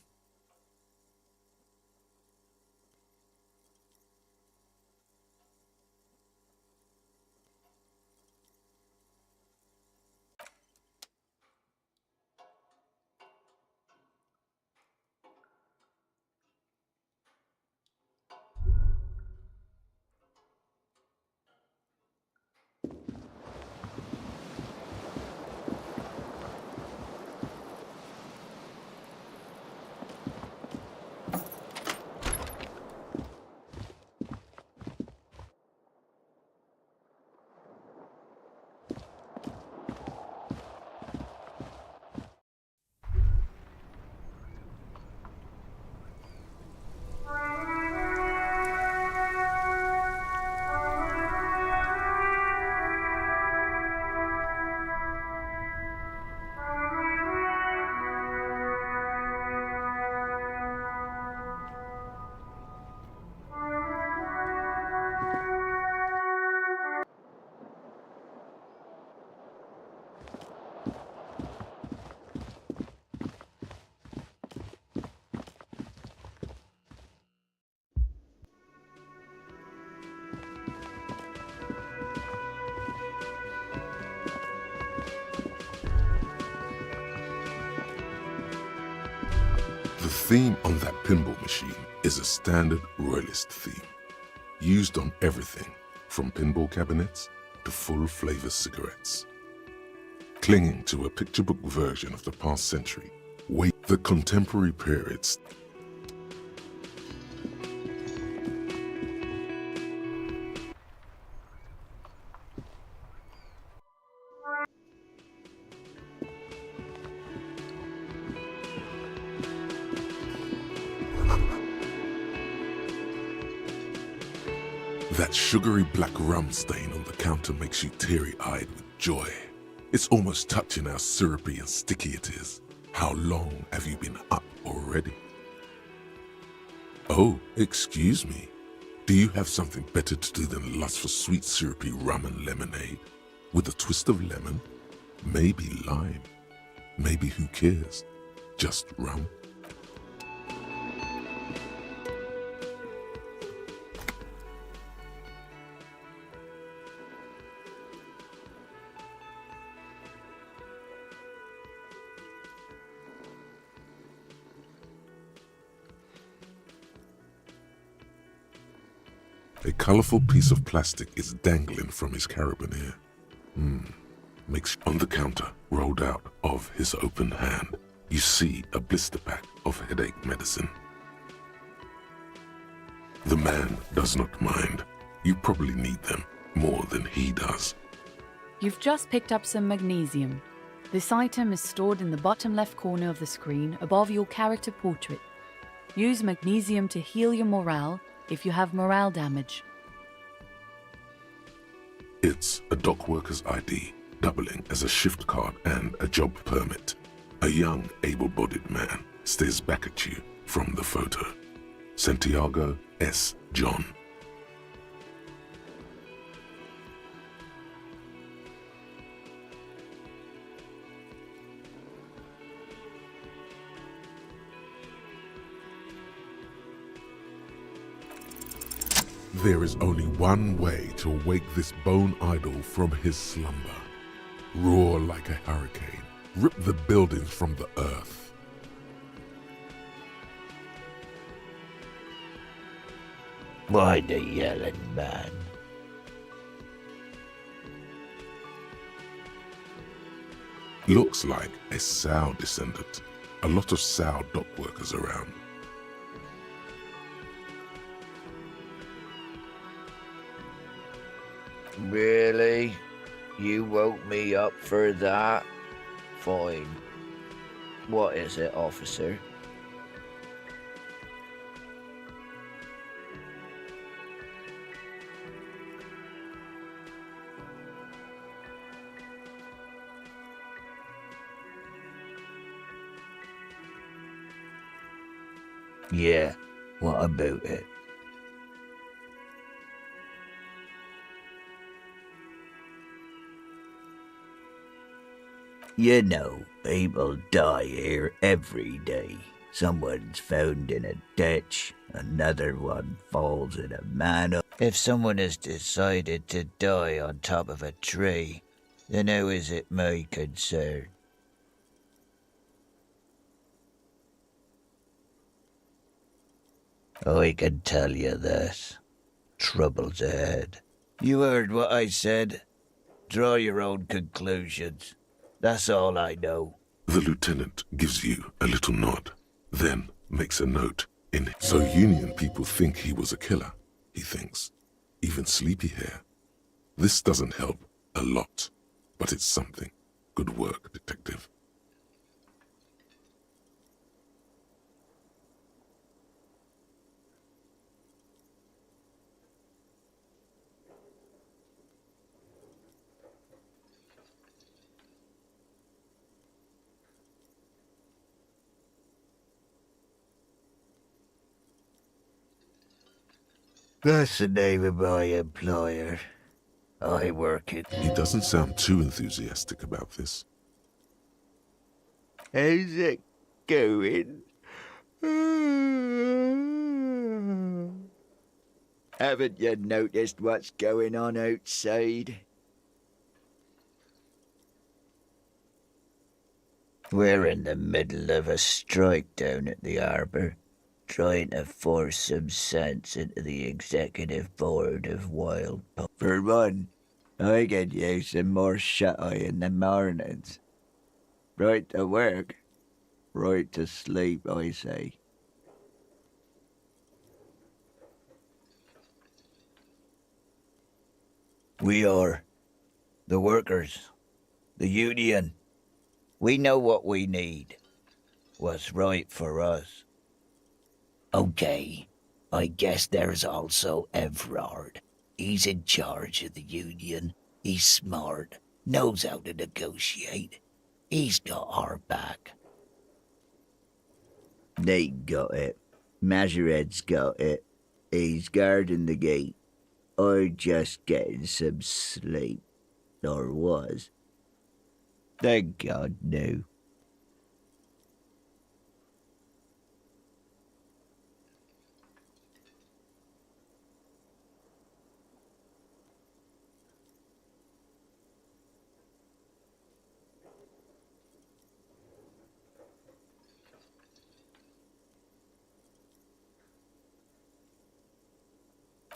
The theme on that pinball machine is a standard royalist theme, used on everything from pinball cabinets to full-flavor cigarettes. Clinging to a picture book version of the past century, the contemporary periods. That sugary black rum stain on the counter makes you teary-eyed with joy. It's almost touching how syrupy and sticky it is. How long have you been up already? Oh, excuse me. Do you have something better to do than lust for sweet syrupy rum and lemonade? With a twist of lemon? Maybe lime? Maybe who cares? Just rum? A colorful piece of plastic is dangling from his carabiner. Makes on the counter, rolled out of his open hand, you see a blister pack of headache medicine. The man does not mind. You probably need them more than he does. You've just picked up some magnesium. This item is stored in the bottom left corner of the screen above your character portrait. Use magnesium to heal your morale if you have morale damage. It's a dock worker's ID, doubling as a shift card and a job permit. A young, able-bodied man stares back at you from the photo. Santiago S. John. There is only one way to wake this bone idol from his slumber. Roar like a hurricane. Rip the buildings from the earth. Why the yelling, man? Looks like a Sow descendant. A lot of Sow dock workers around. Really? You woke me up for that? Fine. What is it, officer? Yeah, what about it? You know, people die here every day. Someone's found in a ditch, another one falls in a manhole. If someone has decided to die on top of a tree, then how is it my concern? I can tell you this. Trouble's ahead. You heard what I said. Draw your own conclusions. That's all I know. The lieutenant gives you a little nod, then makes a note in. So Union people think he was a killer, he thinks. Even sleepy hair. This doesn't help a lot, but it's something. Good work, detective. That's the name of my employer. I work it. He doesn't sound too enthusiastic about this. How's it going? Haven't you noticed what's going on outside? We're in the middle of a strike down at the harbour, trying to force some sense into the executive board of Wild Pub. For one, I get use some more shut-eye in the mornings. Right to work, right to sleep, I say. We are the workers, the union. We know what we need, what's right for us. Okay, I guess there's also Everard. He's in charge of the union. He's smart, knows how to negotiate. He's got our back. They got it. Majoret's got it. He's guarding the gate. I'm just getting some sleep. Or was. Thank God, no.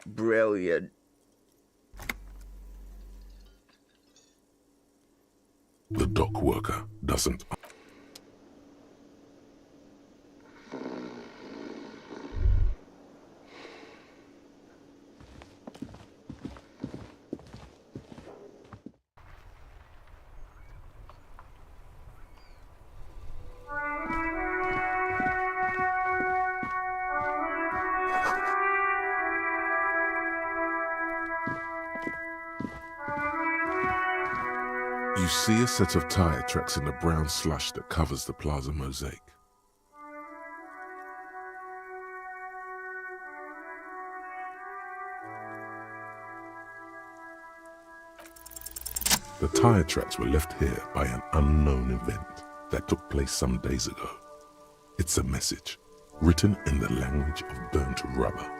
Brilliant. The dock worker doesn't. You see a set of tire tracks in the brown slush that covers the plaza mosaic. The tire tracks were left here by an unknown event that took place some days ago. It's a message, written in the language of burnt rubber.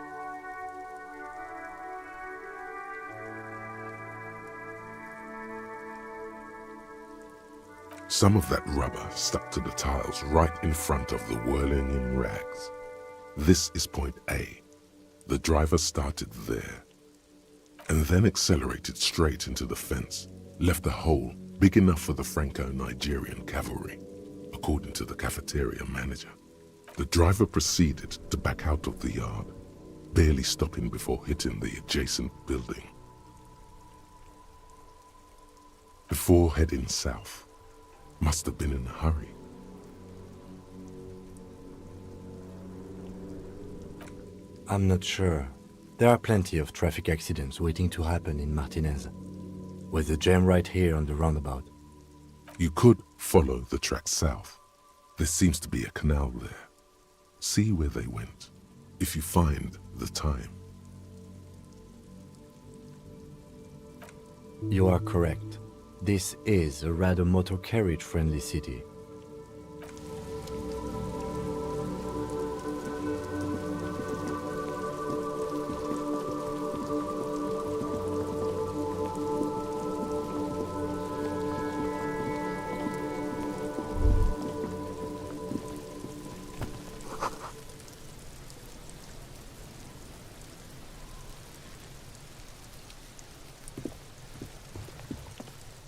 Some of that rubber stuck to the tiles right in front of the whirling in rags. This is point A. The driver started there and then accelerated straight into the fence, left a hole big enough for the Franco-Nigerian cavalry, according to the cafeteria manager. The driver proceeded to back out of the yard, barely stopping before hitting the adjacent building. Before heading south, must have been in a hurry. I'm not sure. There are plenty of traffic accidents waiting to happen in Martinez, with a jam right here on the roundabout. You could follow the track south. There seems to be a canal there. See where they went, if you find the time. You are correct. This is a rather motor carriage-friendly city.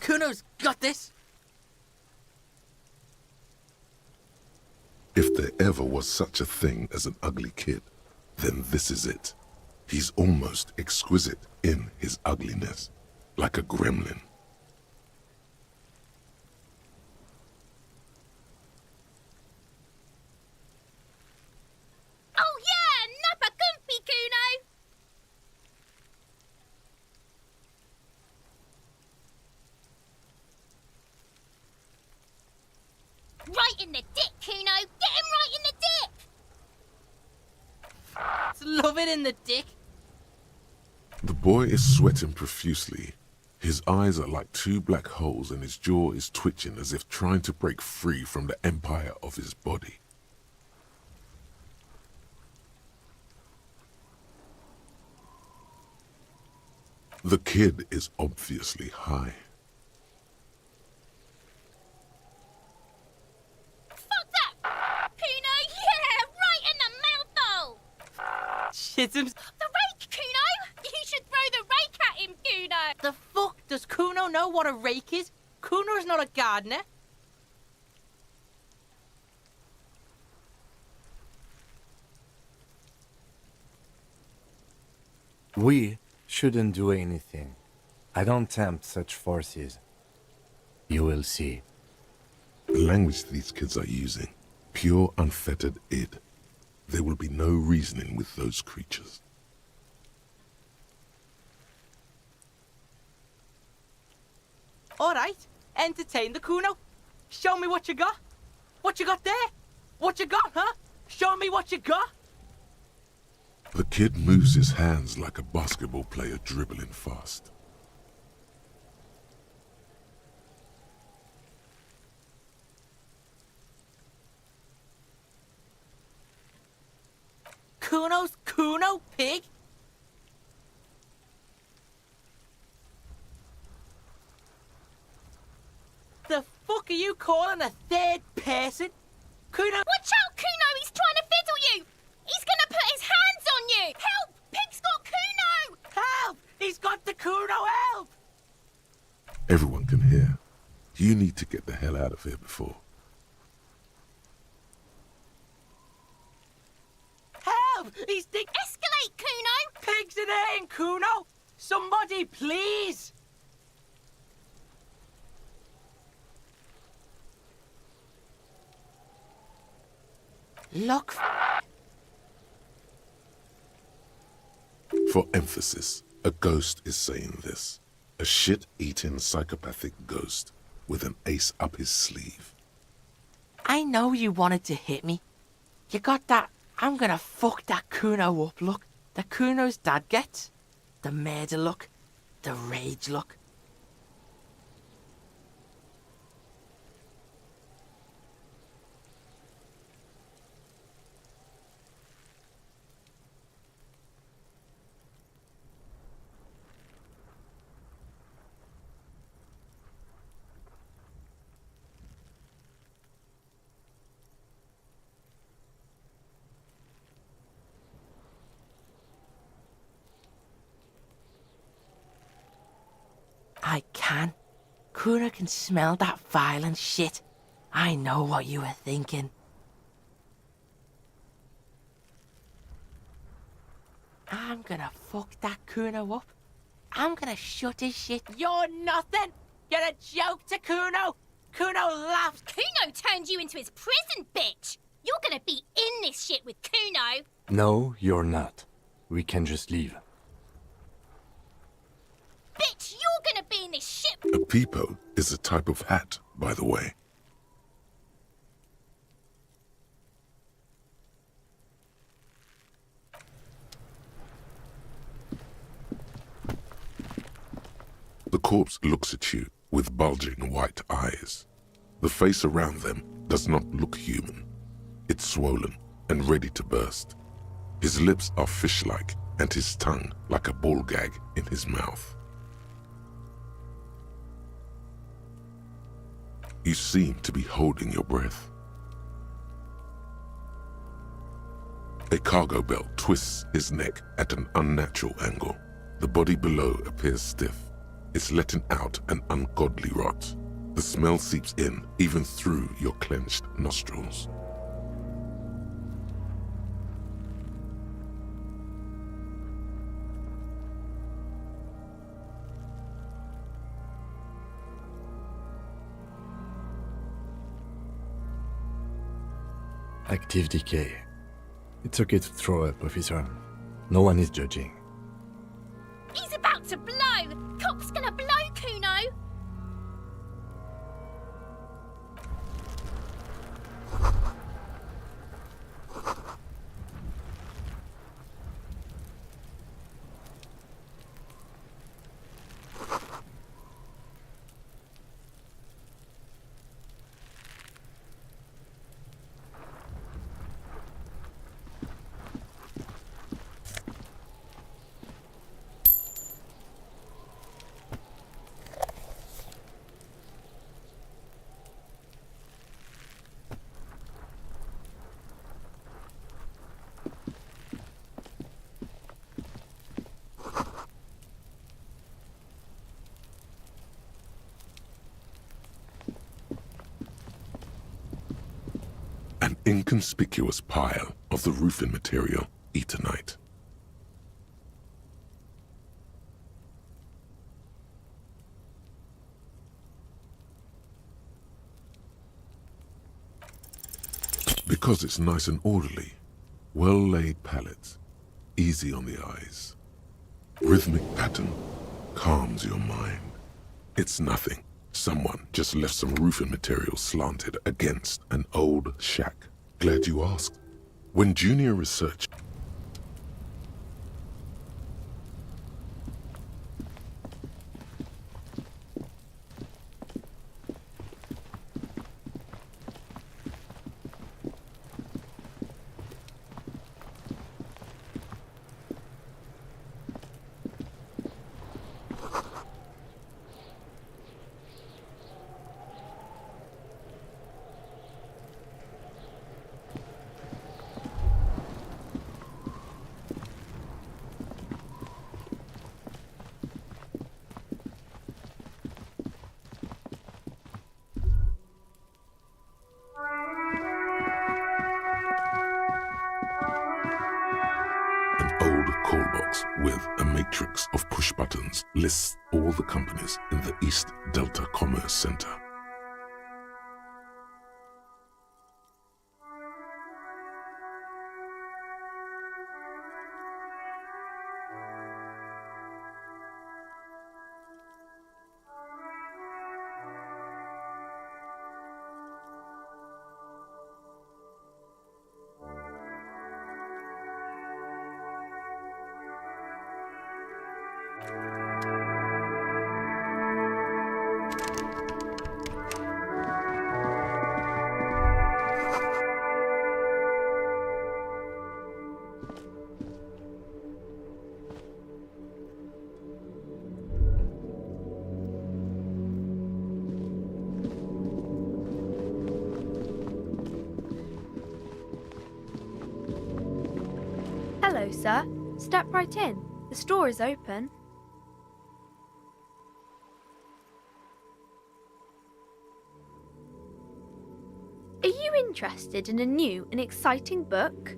Kuno's got this! If there ever was such a thing as an ugly kid, then this is it. He's almost exquisite in his ugliness, like a gremlin. Oh yeah, Nappa Gumpy, Kuno! Right in the dick, Kuno! Get him right in the dick! Love it in the dick! The boy is sweating profusely. His eyes are like two black holes and his jaw is twitching as if trying to break free from the empire of his body. The kid is obviously high. Fuck that! Kuno, yeah! Right in the mouthhole! Shit'ems. The rake, Kuno! You should throw the rake at him, Kuno! The fuck? Does Kuno know what a rake is? Kuno's not a gardener. We shouldn't do anything. I don't tempt such forces. You will see. The language these kids are using, pure unfettered id. There will be no reasoning with those creatures. Alright, entertain the Kuno. Show me what you got. What you got there? What you got, huh? Show me what you got. The kid moves his hands like a basketball player dribbling fast. Kuno's Kuno, pig? The fuck are you calling a third person? Kuno... Watch out, Kuno! He's trying to fiddle you! He's gonna put his hands on you! Help! Pig's got Kuno! Help! He's got the Kuno, help! Everyone can hear. You need to get the hell out of here before. Help! He's the... Escalate, Kuno! Pigs in here, Kuno! Somebody, please! Look. For emphasis, a ghost is saying this. A shit-eating psychopathic ghost with an ace up his sleeve. I know you wanted to hit me. You got that, I'm gonna fuck that Kuno up look. The Kuno's dad gets. The murder look. The rage look. I can. Kuno can smell that violent shit. I know what you were thinking. I'm gonna fuck that Kuno up. I'm gonna shut his shit. You're nothing! You're a joke to Kuno! Kuno laughs. Kuno turned you into his prison, bitch! You're gonna be in this shit with Kuno! No, you're not. We can just leave. Bitch, you're gonna be in this shit! A peepo is a type of hat, by the way. The corpse looks at you with bulging white eyes. The face around them does not look human. It's swollen and ready to burst. His lips are fish-like and his tongue like a ball gag in his mouth. You seem to be holding your breath. A cargo belt twists his neck at an unnatural angle. The body below appears stiff. It's letting out an ungodly rot. The smell seeps in even through your clenched nostrils. Active decay. It's okay to throw up, officer. No one is judging. He's about to blow! Cop's gonna blow, Kuno! An inconspicuous pile of the roofing material, eternite. Because it's nice and orderly, well-laid pallets, easy on the eyes. Rhythmic pattern calms your mind. It's nothing. Someone just left some roofing material slanted against an old shack. Glad you asked. When junior research call box with a matrix of push buttons lists all the companies in the East Delta Commerce Center. Hello, sir. Step right in. The store is open. Are you interested in a new and exciting book?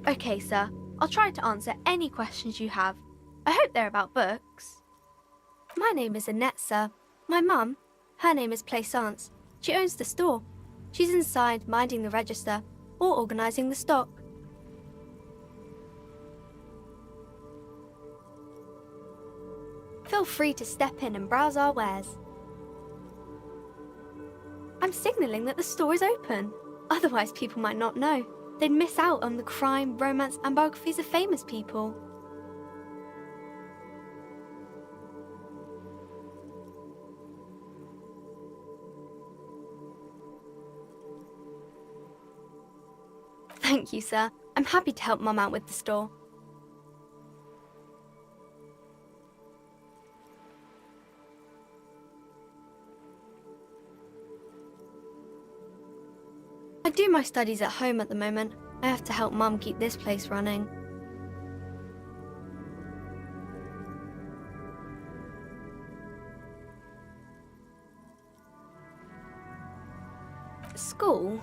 Okay, sir. I'll try to answer any questions you have. I hope they're about books. My name is Annette, sir. My mum, her name is Plaisance. She owns the store. She's inside minding the register or organising the stock. Feel free to step in and browse our wares. I'm signalling that the store is open. Otherwise, people might not know. They'd miss out on the crime, romance, and biographies of famous people. Thank you, sir. I'm happy to help Mum out with the store. I do my studies at home at the moment. I have to help Mum keep this place running. School?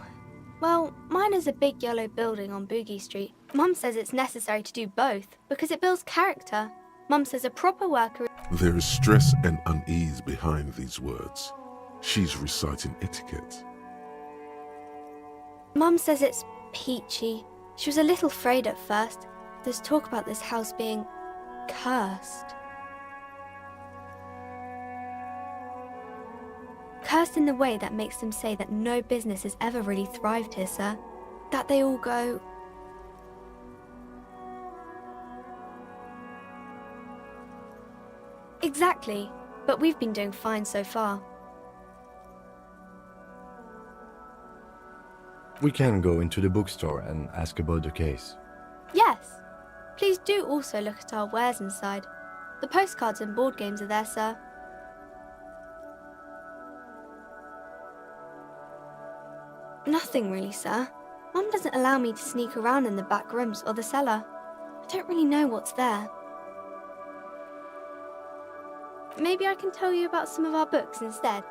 Well, mine is a big yellow building on Boogie Street. Mum says it's necessary to do both because it builds character. Mum says a proper worker... There is stress and unease behind these words. She's reciting etiquette. Mum says it's peachy. She was a little afraid at first. There's talk about this house being cursed. Cursed in the way that makes them say that no business has ever really thrived here, sir. That they all go... Exactly, but we've been doing fine so far. We can go into the bookstore and ask about the case. Yes. Please do also look at our wares inside. The postcards and board games are there, sir. Nothing really, sir. Mum doesn't allow me to sneak around in the back rooms or the cellar. I don't really know what's there. Maybe I can tell you about some of our books instead.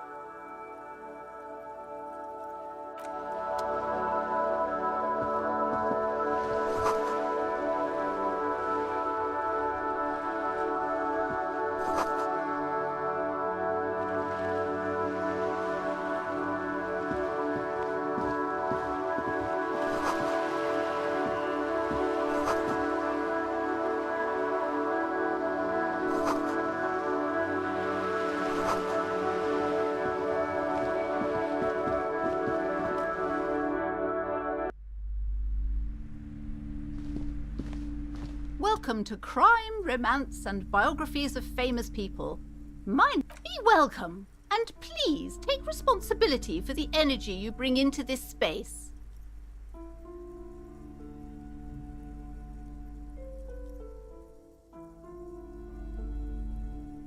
Welcome to Crime, Romance, and Biographies of Famous People. Be welcome, and please take responsibility for the energy you bring into this space.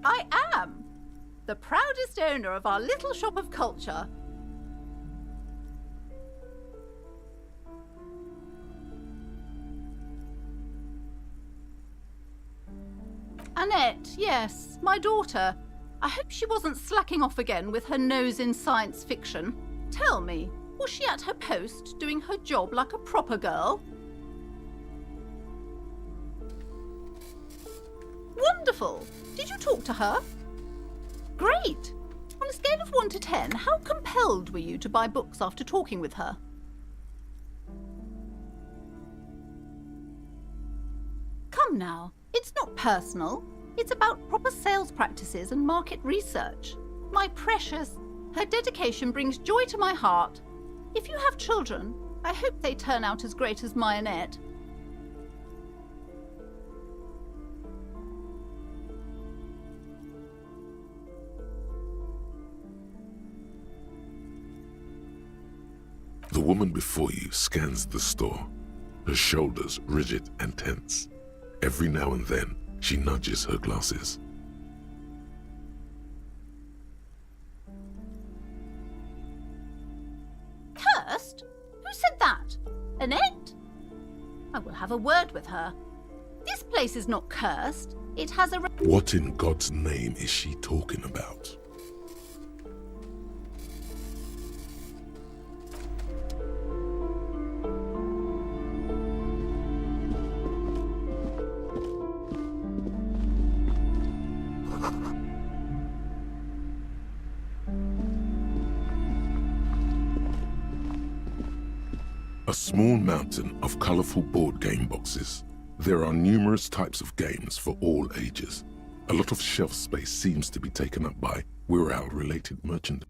I am the proudest owner of our little shop of culture. Annette, yes, my daughter. I hope she wasn't slacking off again with her nose in science fiction. Tell me, was she at her post doing her job like a proper girl? Wonderful! Did you talk to her? Great! On a scale of 1 to 10, how compelled were you to buy books after talking with her? Come now. It's not personal. It's about proper sales practices and market research. My precious, her dedication brings joy to my heart. If you have children, I hope they turn out as great as my Annette. The woman before you scans the store, her shoulders rigid and tense. Every now and then, she nudges her glasses. Cursed? Who said that? Annette? I will have a word with her. This place is not cursed. It has a... What in God's name is she talking about? A small mountain of colorful board game boxes. There are numerous types of games for all ages. A lot of shelf space seems to be taken up by Wirral-related merchandise.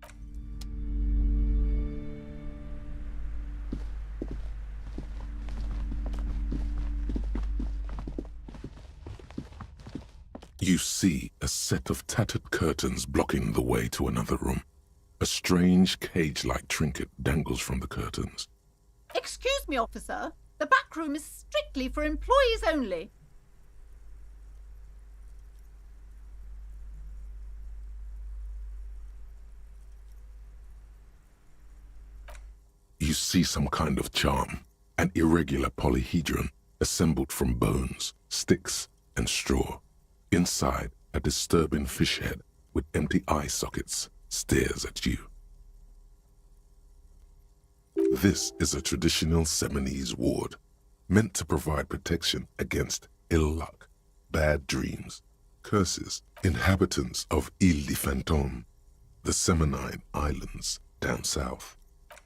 You see a set of tattered curtains blocking the way to another room. A strange cage-like trinket dangles from the curtains. Excuse me, officer. The back room is strictly for employees only. You see some kind of charm, an irregular polyhedron assembled from bones, sticks, and straw. Inside, a disturbing fish head with empty eye sockets stares at you. This is a traditional Seminese ward, meant to provide protection against ill luck, bad dreams, curses. Inhabitants of Île de Fantôme, the Seminine Islands down south.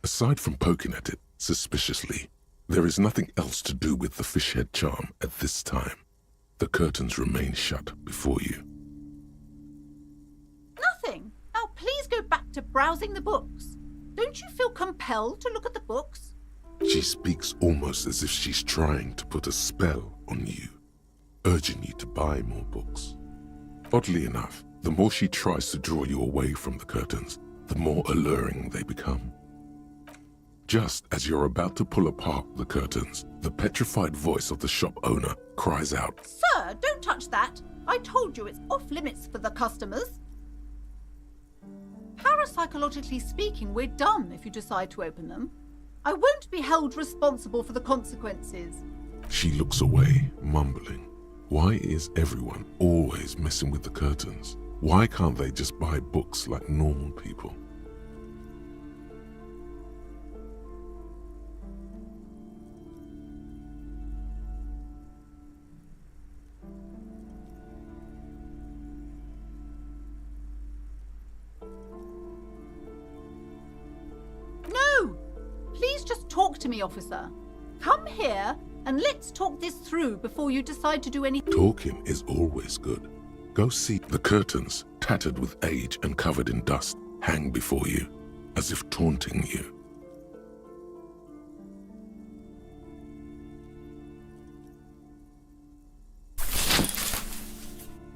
Aside from poking at it suspiciously, there is nothing else to do with the fish head charm at this time. The curtains remain shut before you. Nothing. Now please go back to browsing the books. Don't you feel compelled to look at the books? She speaks almost as if she's trying to put a spell on you, urging you to buy more books. Oddly enough, the more she tries to draw you away from the curtains, the more alluring they become. Just as you're about to pull apart the curtains, the petrified voice of the shop owner cries out, Sir, don't touch that. I told you it's off limits for the customers. Parapsychologically speaking, we're done if you decide to open them. I won't be held responsible for the consequences. She looks away, mumbling. Why is everyone always messing with the curtains? Why can't they just buy books like normal people? No! Please just talk to me, officer. Come here and let's talk this through before you decide to do anything. Talking is always good. Go see. The curtains, tattered with age and covered in dust, hang before you, as if taunting you.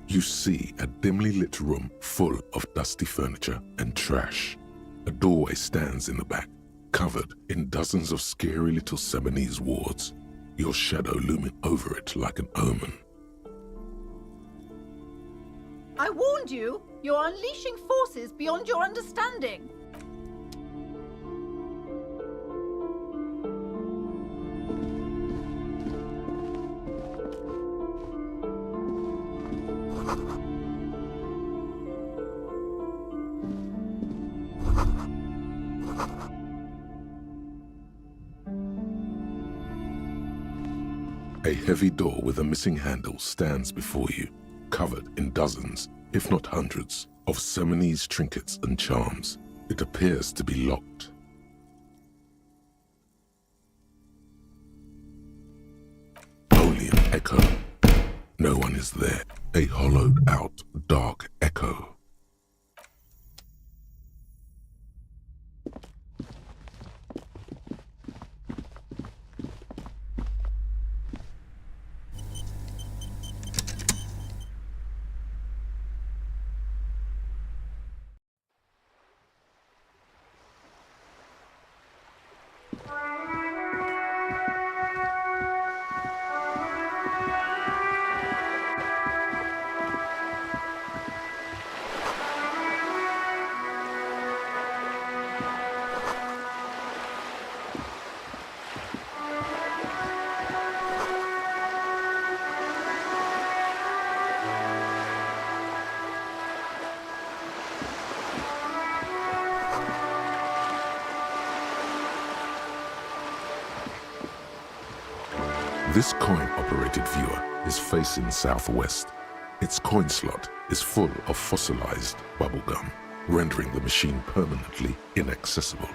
You see a dimly lit room full of dusty furniture and trash. A doorway stands in the back, covered in dozens of scary little Seminese wards, your shadow looming over it like an omen. I warned you, you're unleashing forces beyond your understanding. A heavy door with a missing handle stands before you, covered in dozens, if not hundreds, of Seminese trinkets and charms. It appears to be locked. Only an echo. No one is there. A hollowed-out, dark echo. This coin-operated viewer is facing southwest. Its coin slot is full of fossilized bubblegum, rendering the machine permanently inaccessible.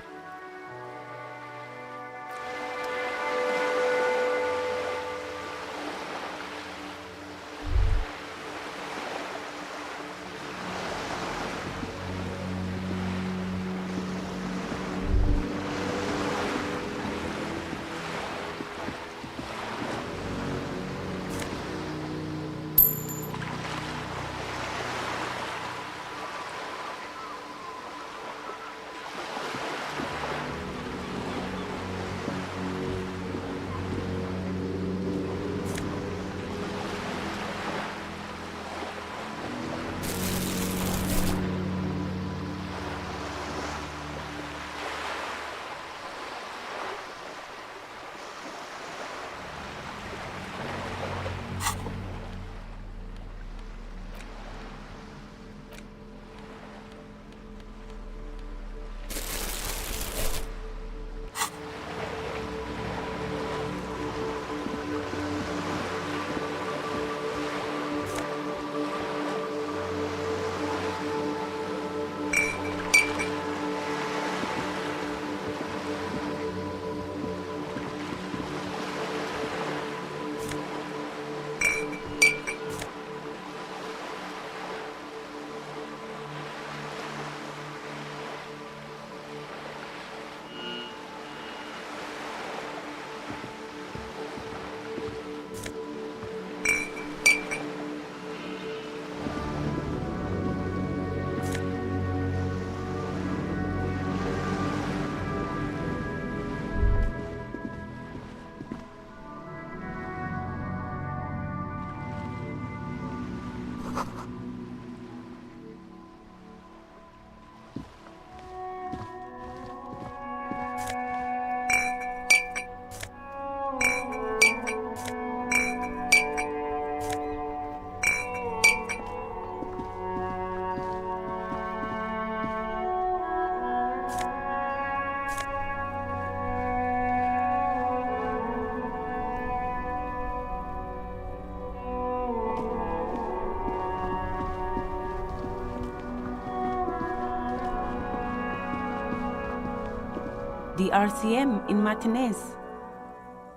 The RCM in Martinez.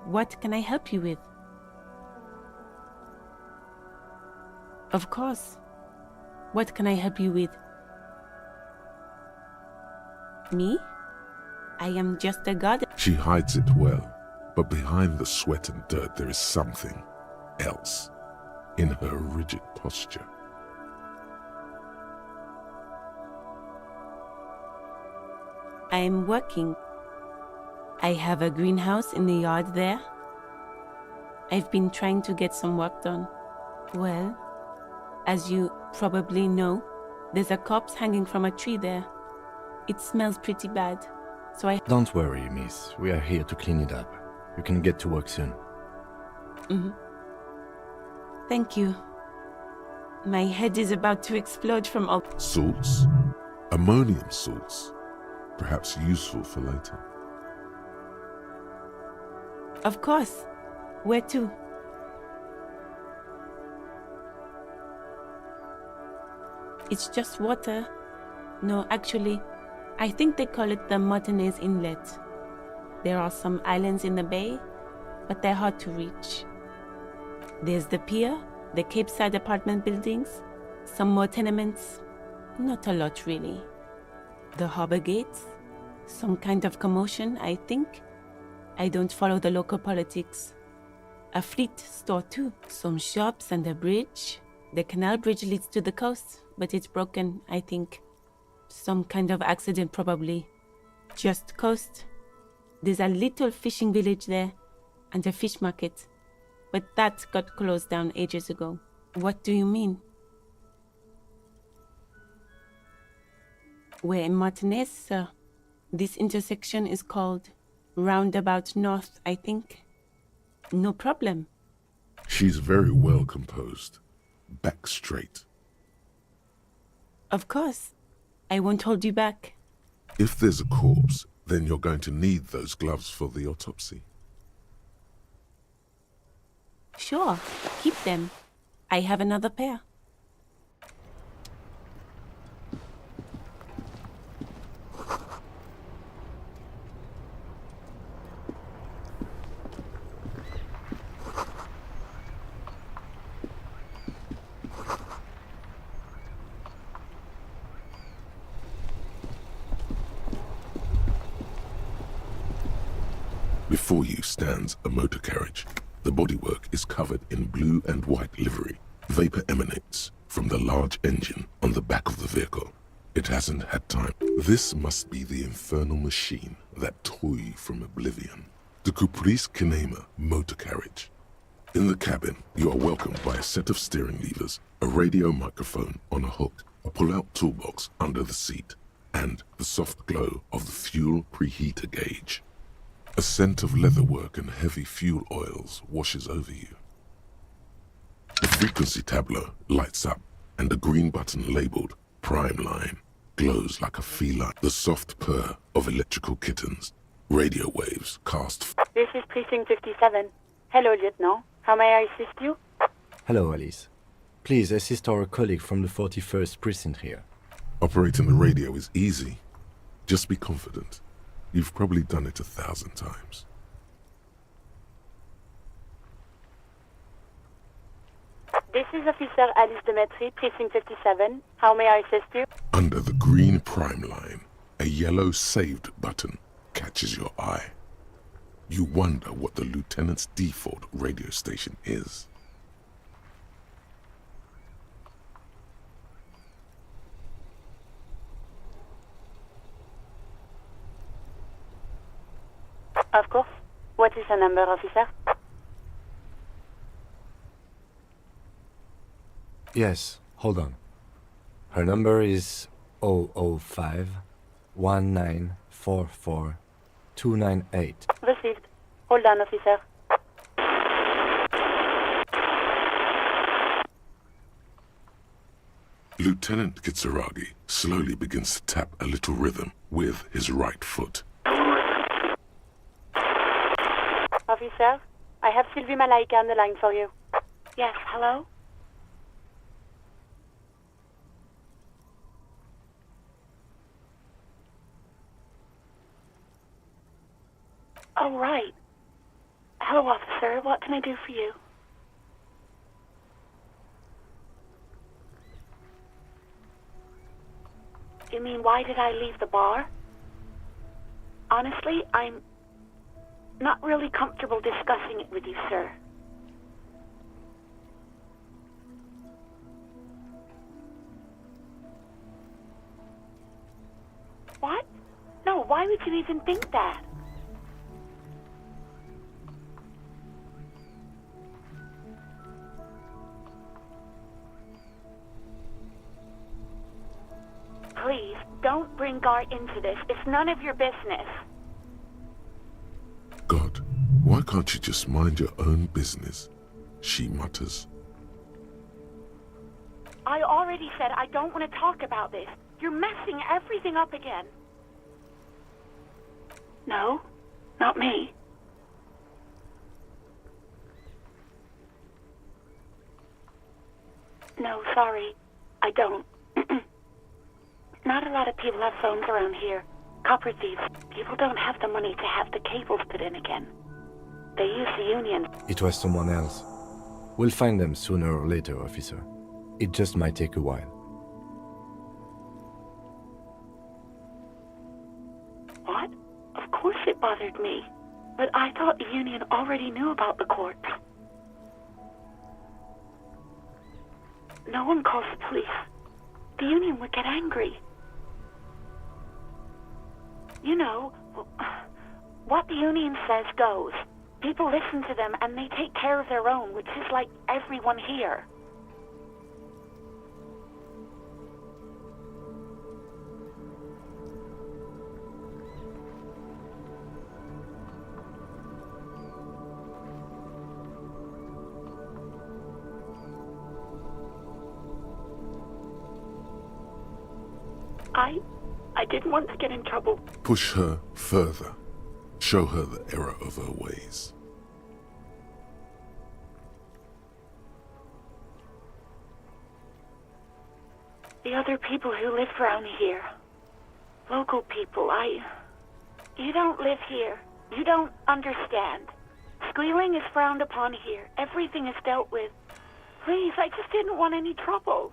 What can I help you with? Of course. What can I help you with? Me? I am just a god. She hides it well, but behind the sweat and dirt there is something else in her rigid posture. I am working. I have a greenhouse in the yard there. I've been trying to get some work done. Well, as you probably know, there's a corpse hanging from a tree there. It smells pretty bad, so I... Don't worry, miss. We are here to clean it up. You can get to work soon. Mm-hmm. Thank you. My head is about to explode from all... Salts? Ammonium salts. Perhaps useful for later. Of course. Where to? It's just water. No, actually, I think they call it the Martinez Inlet. There are some islands in the bay, but they're hard to reach. There's the pier, the Cape Side apartment buildings, some more tenements. Not a lot, really. The harbor gates, some kind of commotion, I think. I don't follow the local politics. A fleet store too. Some shops and a bridge. The canal bridge leads to the coast, but it's broken, I think. Some kind of accident probably. Just coast. There's a little fishing village there, and a fish market. But that got closed down ages ago. What do you mean? We're in Martinez, sir. This intersection is called Roundabout North, I think. No problem. She's very well composed. Back straight. Of course. I won't hold you back. If there's a corpse, then you're going to need those gloves for the autopsy. Sure, keep them. I have another pair. Before you stands a motor carriage. The bodywork is covered in blue and white livery. Vapor emanates from the large engine on the back of the vehicle. It hasn't had time. This must be the infernal machine, that toy from oblivion. The Caprice Kinema motor carriage. In the cabin, you are welcomed by a set of steering levers, a radio microphone on a hook, a pull-out toolbox under the seat, and the soft glow of the fuel preheater gauge. A scent of leatherwork and heavy fuel oils washes over you. The frequency tableau lights up, and a green button labeled Prime Line glows like a feline. The soft purr of electrical kittens. Radio waves cast. This is Precinct 57. Hello, Lieutenant. How may I assist you? Hello, Alice. Please assist our colleague from the 41st Precinct here. Operating the radio is easy. Just be confident. You've probably done it 1,000 times. This is Officer Alice Demetri, Precinct 57. How may I assist you? Under the green Prime Line, a yellow saved button catches your eye. You wonder what the lieutenant's default radio station is. Of course. What is her number, officer? Yes, hold on. Her number is 005 1944 298. Received. Hold on, officer. Lieutenant Kitsuragi slowly begins to tap a little rhythm with his right foot. Officer, I have Sylvie Malaika on the line for you. Yes, hello? Oh, right. Hello, officer. What can I do for you? You mean, why did I leave the bar? Honestly, I'm not really comfortable discussing it with you, sir. What? No, why would you even think that? Please, don't bring Gart into this. It's none of your business. God, why can't you just mind your own business? She mutters. I already said I don't want to talk about this. You're messing everything up again. No, not me. No, sorry. I don't. Not a lot of people have phones around here. Copper thieves. People don't have the money to have the cables put in again. They use the union. It was someone else. We'll find them sooner or later, officer. It just might take a while. What? Of course it bothered me. But I thought the union already knew about the corpse. No one calls the police. The union would get angry. You know, what the union says goes. People listen to them and they take care of their own, which is like everyone here. I didn't want to get in trouble. Push her further. Show her the error of her ways. The other people who live around here. Local people, You don't live here. You don't understand. Squealing is frowned upon here. Everything is dealt with. Please, I just didn't want any trouble.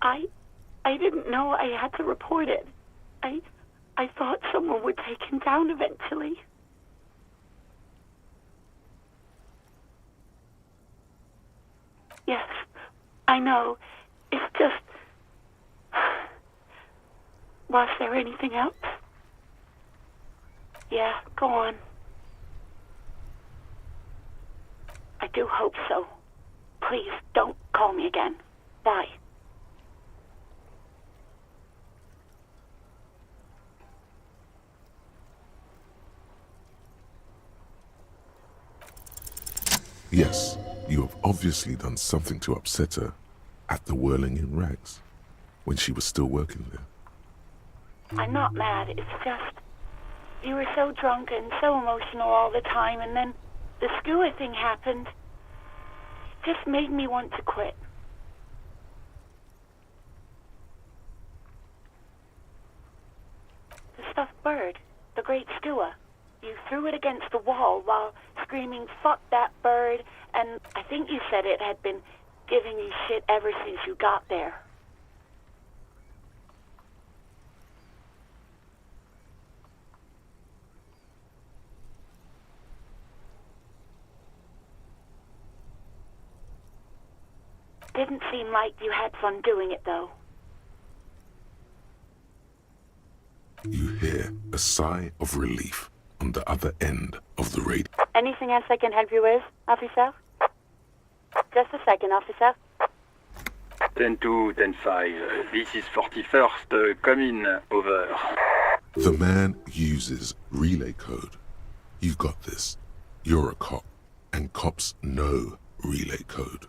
I didn't know I had to report it. I thought someone would take him down eventually. Yes, I know. It's just... Was there anything else? Yeah, go on. I do hope so. Please, don't call me again. Bye. Yes, you have obviously done something to upset her at the Whirling in Rags, when she was still working there. I'm not mad, it's just... You were so drunk and so emotional all the time, and then the skua thing happened. It just made me want to quit. The stuffed bird, the great skua. You threw it against the wall while screaming, "Fuck that bird," and I think you said it had been giving you shit ever since you got there. Didn't seem like you had fun doing it, though. You hear a sigh of relief on the other end of the radio. Anything else I can help you with, officer? Just a second, officer. 10-2, 10-5. This is 41st. Come in. Over. The man uses relay code. You got this. You're a cop, and cops know relay code.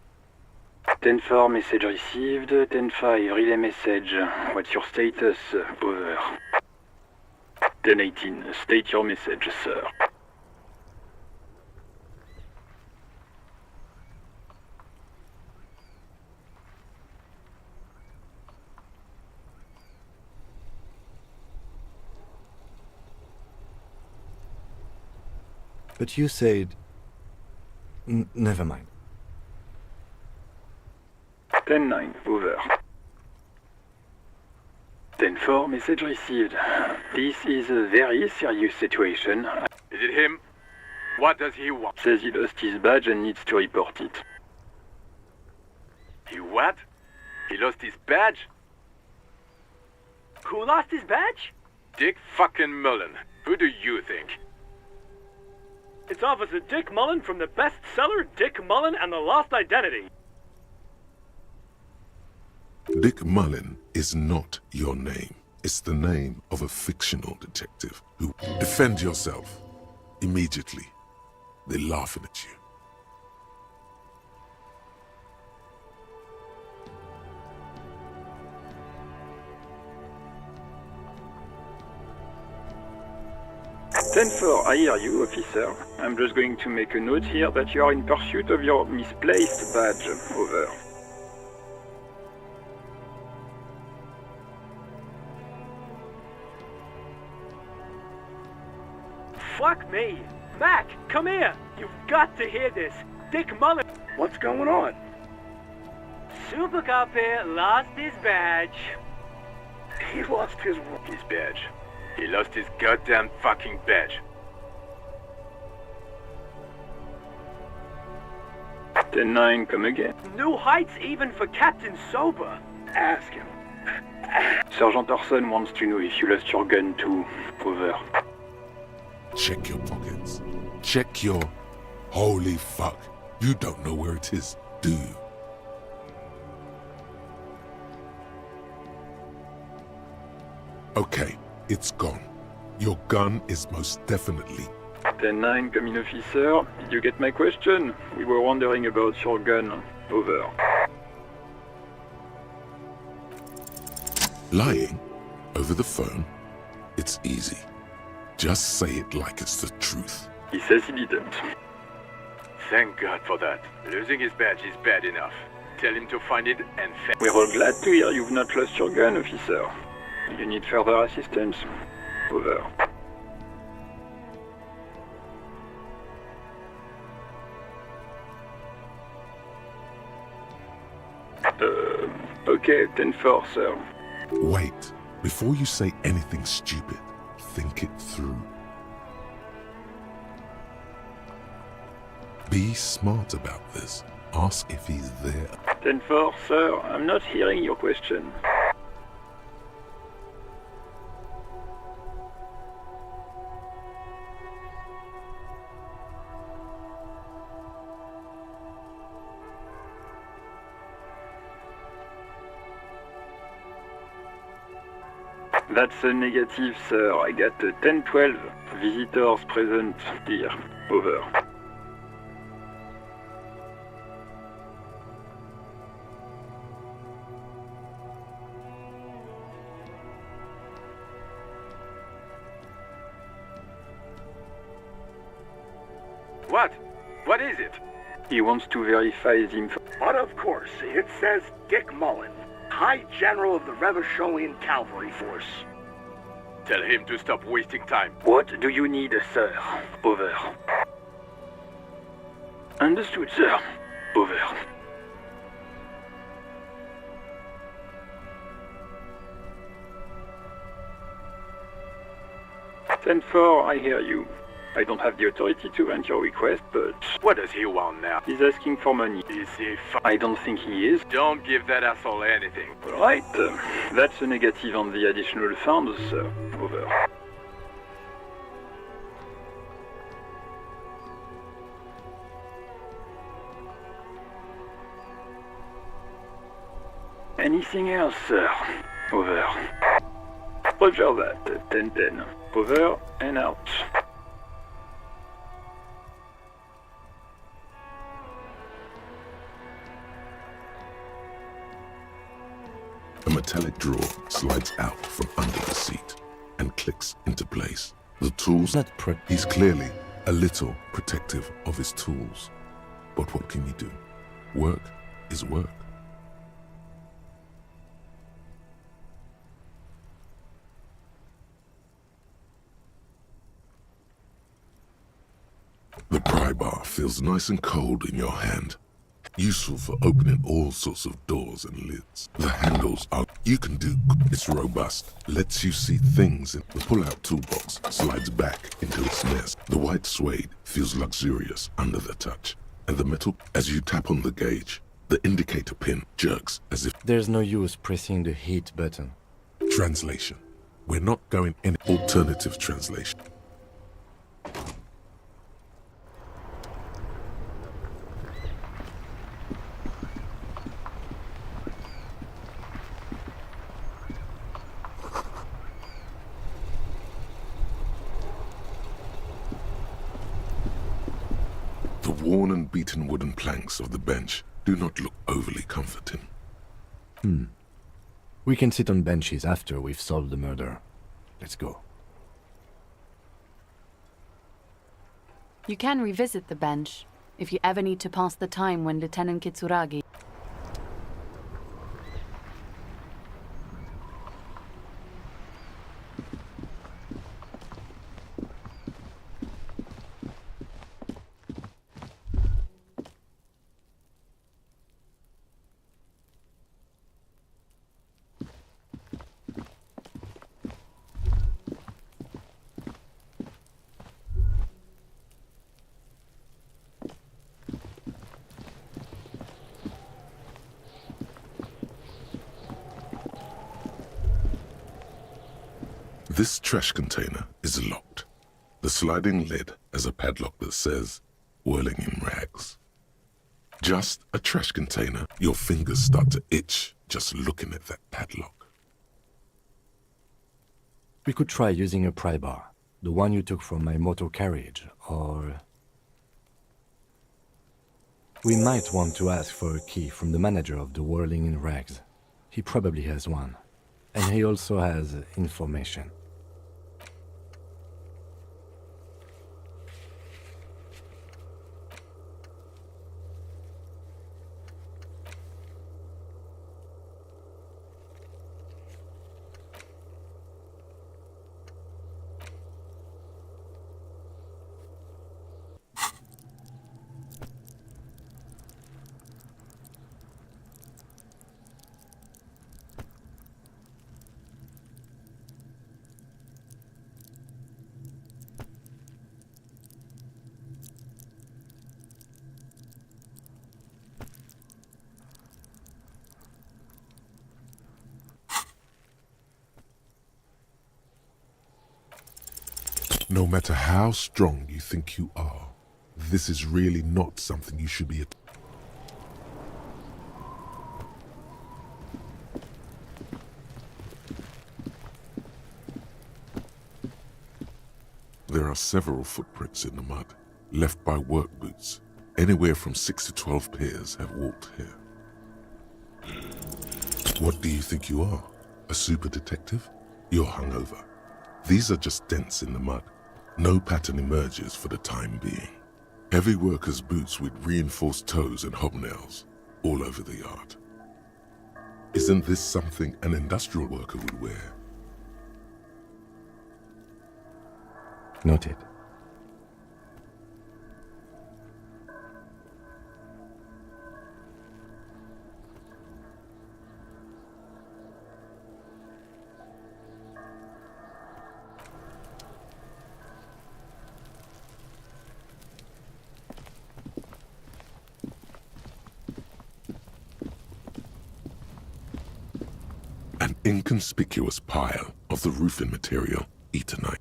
10-4, message received. 10-5, relay message. What's your status? Over. 10-18, state your message, sir. But you said... never mind. 10-9, over. 10-4, message received. This is a very serious situation. Is it him? What does he want? Says he lost his badge and needs to report it. He what? He lost his badge? Who lost his badge? Dick fucking Mullen. Who do you think? It's Officer Dick Mullen from the bestseller Dick Mullen and the Lost Identity. Dick Mullen is not your name. It's the name of a fictional detective who... Defend yourself. Immediately. They're laughing at you. "10-4, I hear you, officer. I'm just going to make a note here that you are in pursuit of your misplaced badge. Over." Fuck me! Mac, come here! You've got to hear this! Dick Mullen... What's going on? Super Cop here lost his badge. He lost his badge. He lost his goddamn fucking badge. 10-9, come again. New heights even for Captain Sober. Ask him. Sergeant Orson wants to know if you lost your gun too. Over. Check your pockets. Check your... Holy fuck. You don't know where it is, do you? Okay, it's gone. Your gun is most definitely... 10-9, come in, officer. Did you get my question? We were wondering about your gun. Over. Lying over the phone? It's easy. Just say it like it's the truth. He says he didn't. Thank God for that. Losing his badge is bad enough. Tell him to find it and We're all glad to hear you've not lost your gun, officer. You need further assistance? Over. Okay, 10-4, sir. Wait. Before you say anything stupid, think it through. Be smart about this. Ask if he's there. 10-4, sir. I'm not hearing your question. That's a negative, sir. I got 10-12 visitors present here. Over. What? What is it? He wants to verify his info. But of course, it says Dick Mullen, High General of the Revacholian Cavalry Force. Tell him to stop wasting time. What do you need, sir? Over. Understood, sir. Over. Ten-4, I hear you. I don't have the authority to grant your request, but... What does he want now? He's asking for money. Is he I don't think he is. Don't give that asshole anything. Right. That's a negative on the additional funds, sir. Over. Anything else, sir? Over. Roger that. 10-10. Over and out. A metallic drawer slides out from under the seat and clicks into place. The tools... He's clearly a little protective of his tools. But what can you do? Work is work. The pry bar feels nice and cold in your hand. Useful for opening all sorts of doors and lids. The handles are... You can do... It's robust. Lets you see things in... The pull-out toolbox slides back into its nest. The white suede feels luxurious under the touch. And the metal... As you tap on the gauge, the indicator pin jerks as if... There's no use pressing the hit button. Translation. We're not going in alternative translation. The worn and beaten wooden planks of the bench do not look overly comforting. We can sit on benches after we've solved the murder. Let's go. You can revisit the bench if you ever need to pass the time when Lieutenant Kitsuragi... This trash container is locked. The sliding lid has a padlock that says, whirling in rags. Just a trash container. Your fingers start to itch just looking at that padlock. We could try using a pry bar. The one you took from my motor carriage, or... We might want to ask for a key from the manager of the Whirling in Rags. He probably has one. And he also has information. No matter how strong you think you are, this is really not something you should be. There are several footprints in the mud, left by work boots. Anywhere from 6 to 12 pairs have walked here. What do you think you are? A super detective? You're hungover. These are just dents in the mud. No pattern emerges for the time being. Heavy workers' boots with reinforced toes and hobnails all over the yard. Isn't this something an industrial worker would wear? Noted. An inconspicuous pile of the roofing material, Eternite.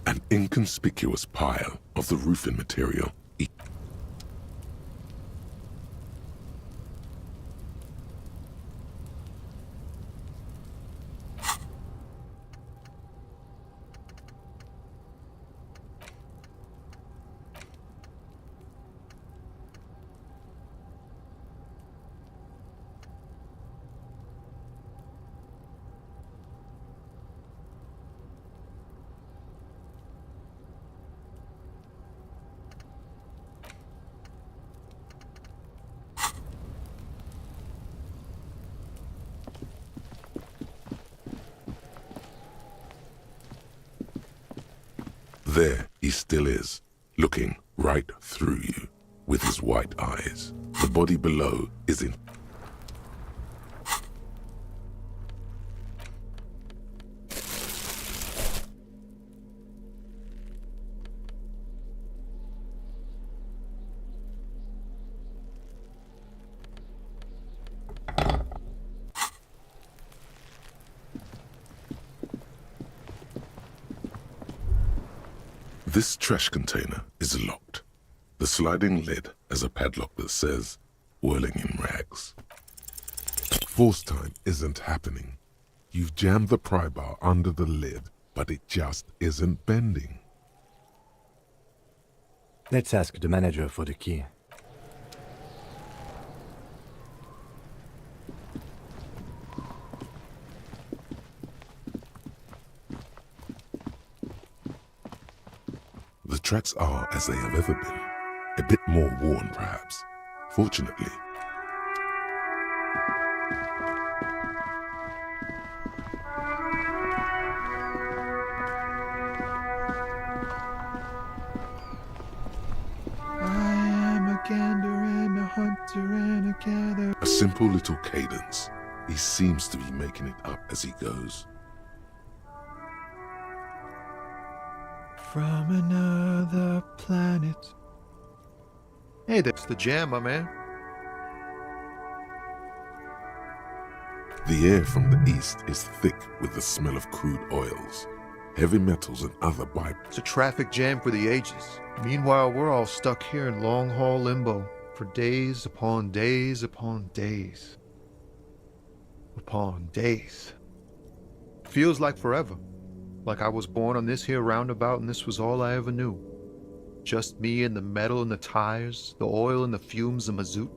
An inconspicuous pile of the roofing material. There he still is, looking right through you with his white eyes. The body below is in. This trash container is locked. The sliding lid has a padlock that says, whirling in rags. Force time isn't happening. You've jammed the pry bar under the lid, but it just isn't bending. Let's ask the manager for the key. The tracks are as they have ever been. A bit more worn, perhaps. Fortunately. A simple little cadence. He seems to be making it up as he goes. From another planet. Hey, that's the jam, my man. The air from the east is thick with the smell of crude oils, heavy metals and other byproducts. It's a traffic jam for the ages. Meanwhile, we're all stuck here in long-haul limbo for days upon days upon days. Upon days. Feels like forever. Like I was born on this here roundabout and this was all I ever knew. Just me and the metal and the tires, the oil and the fumes of mazout.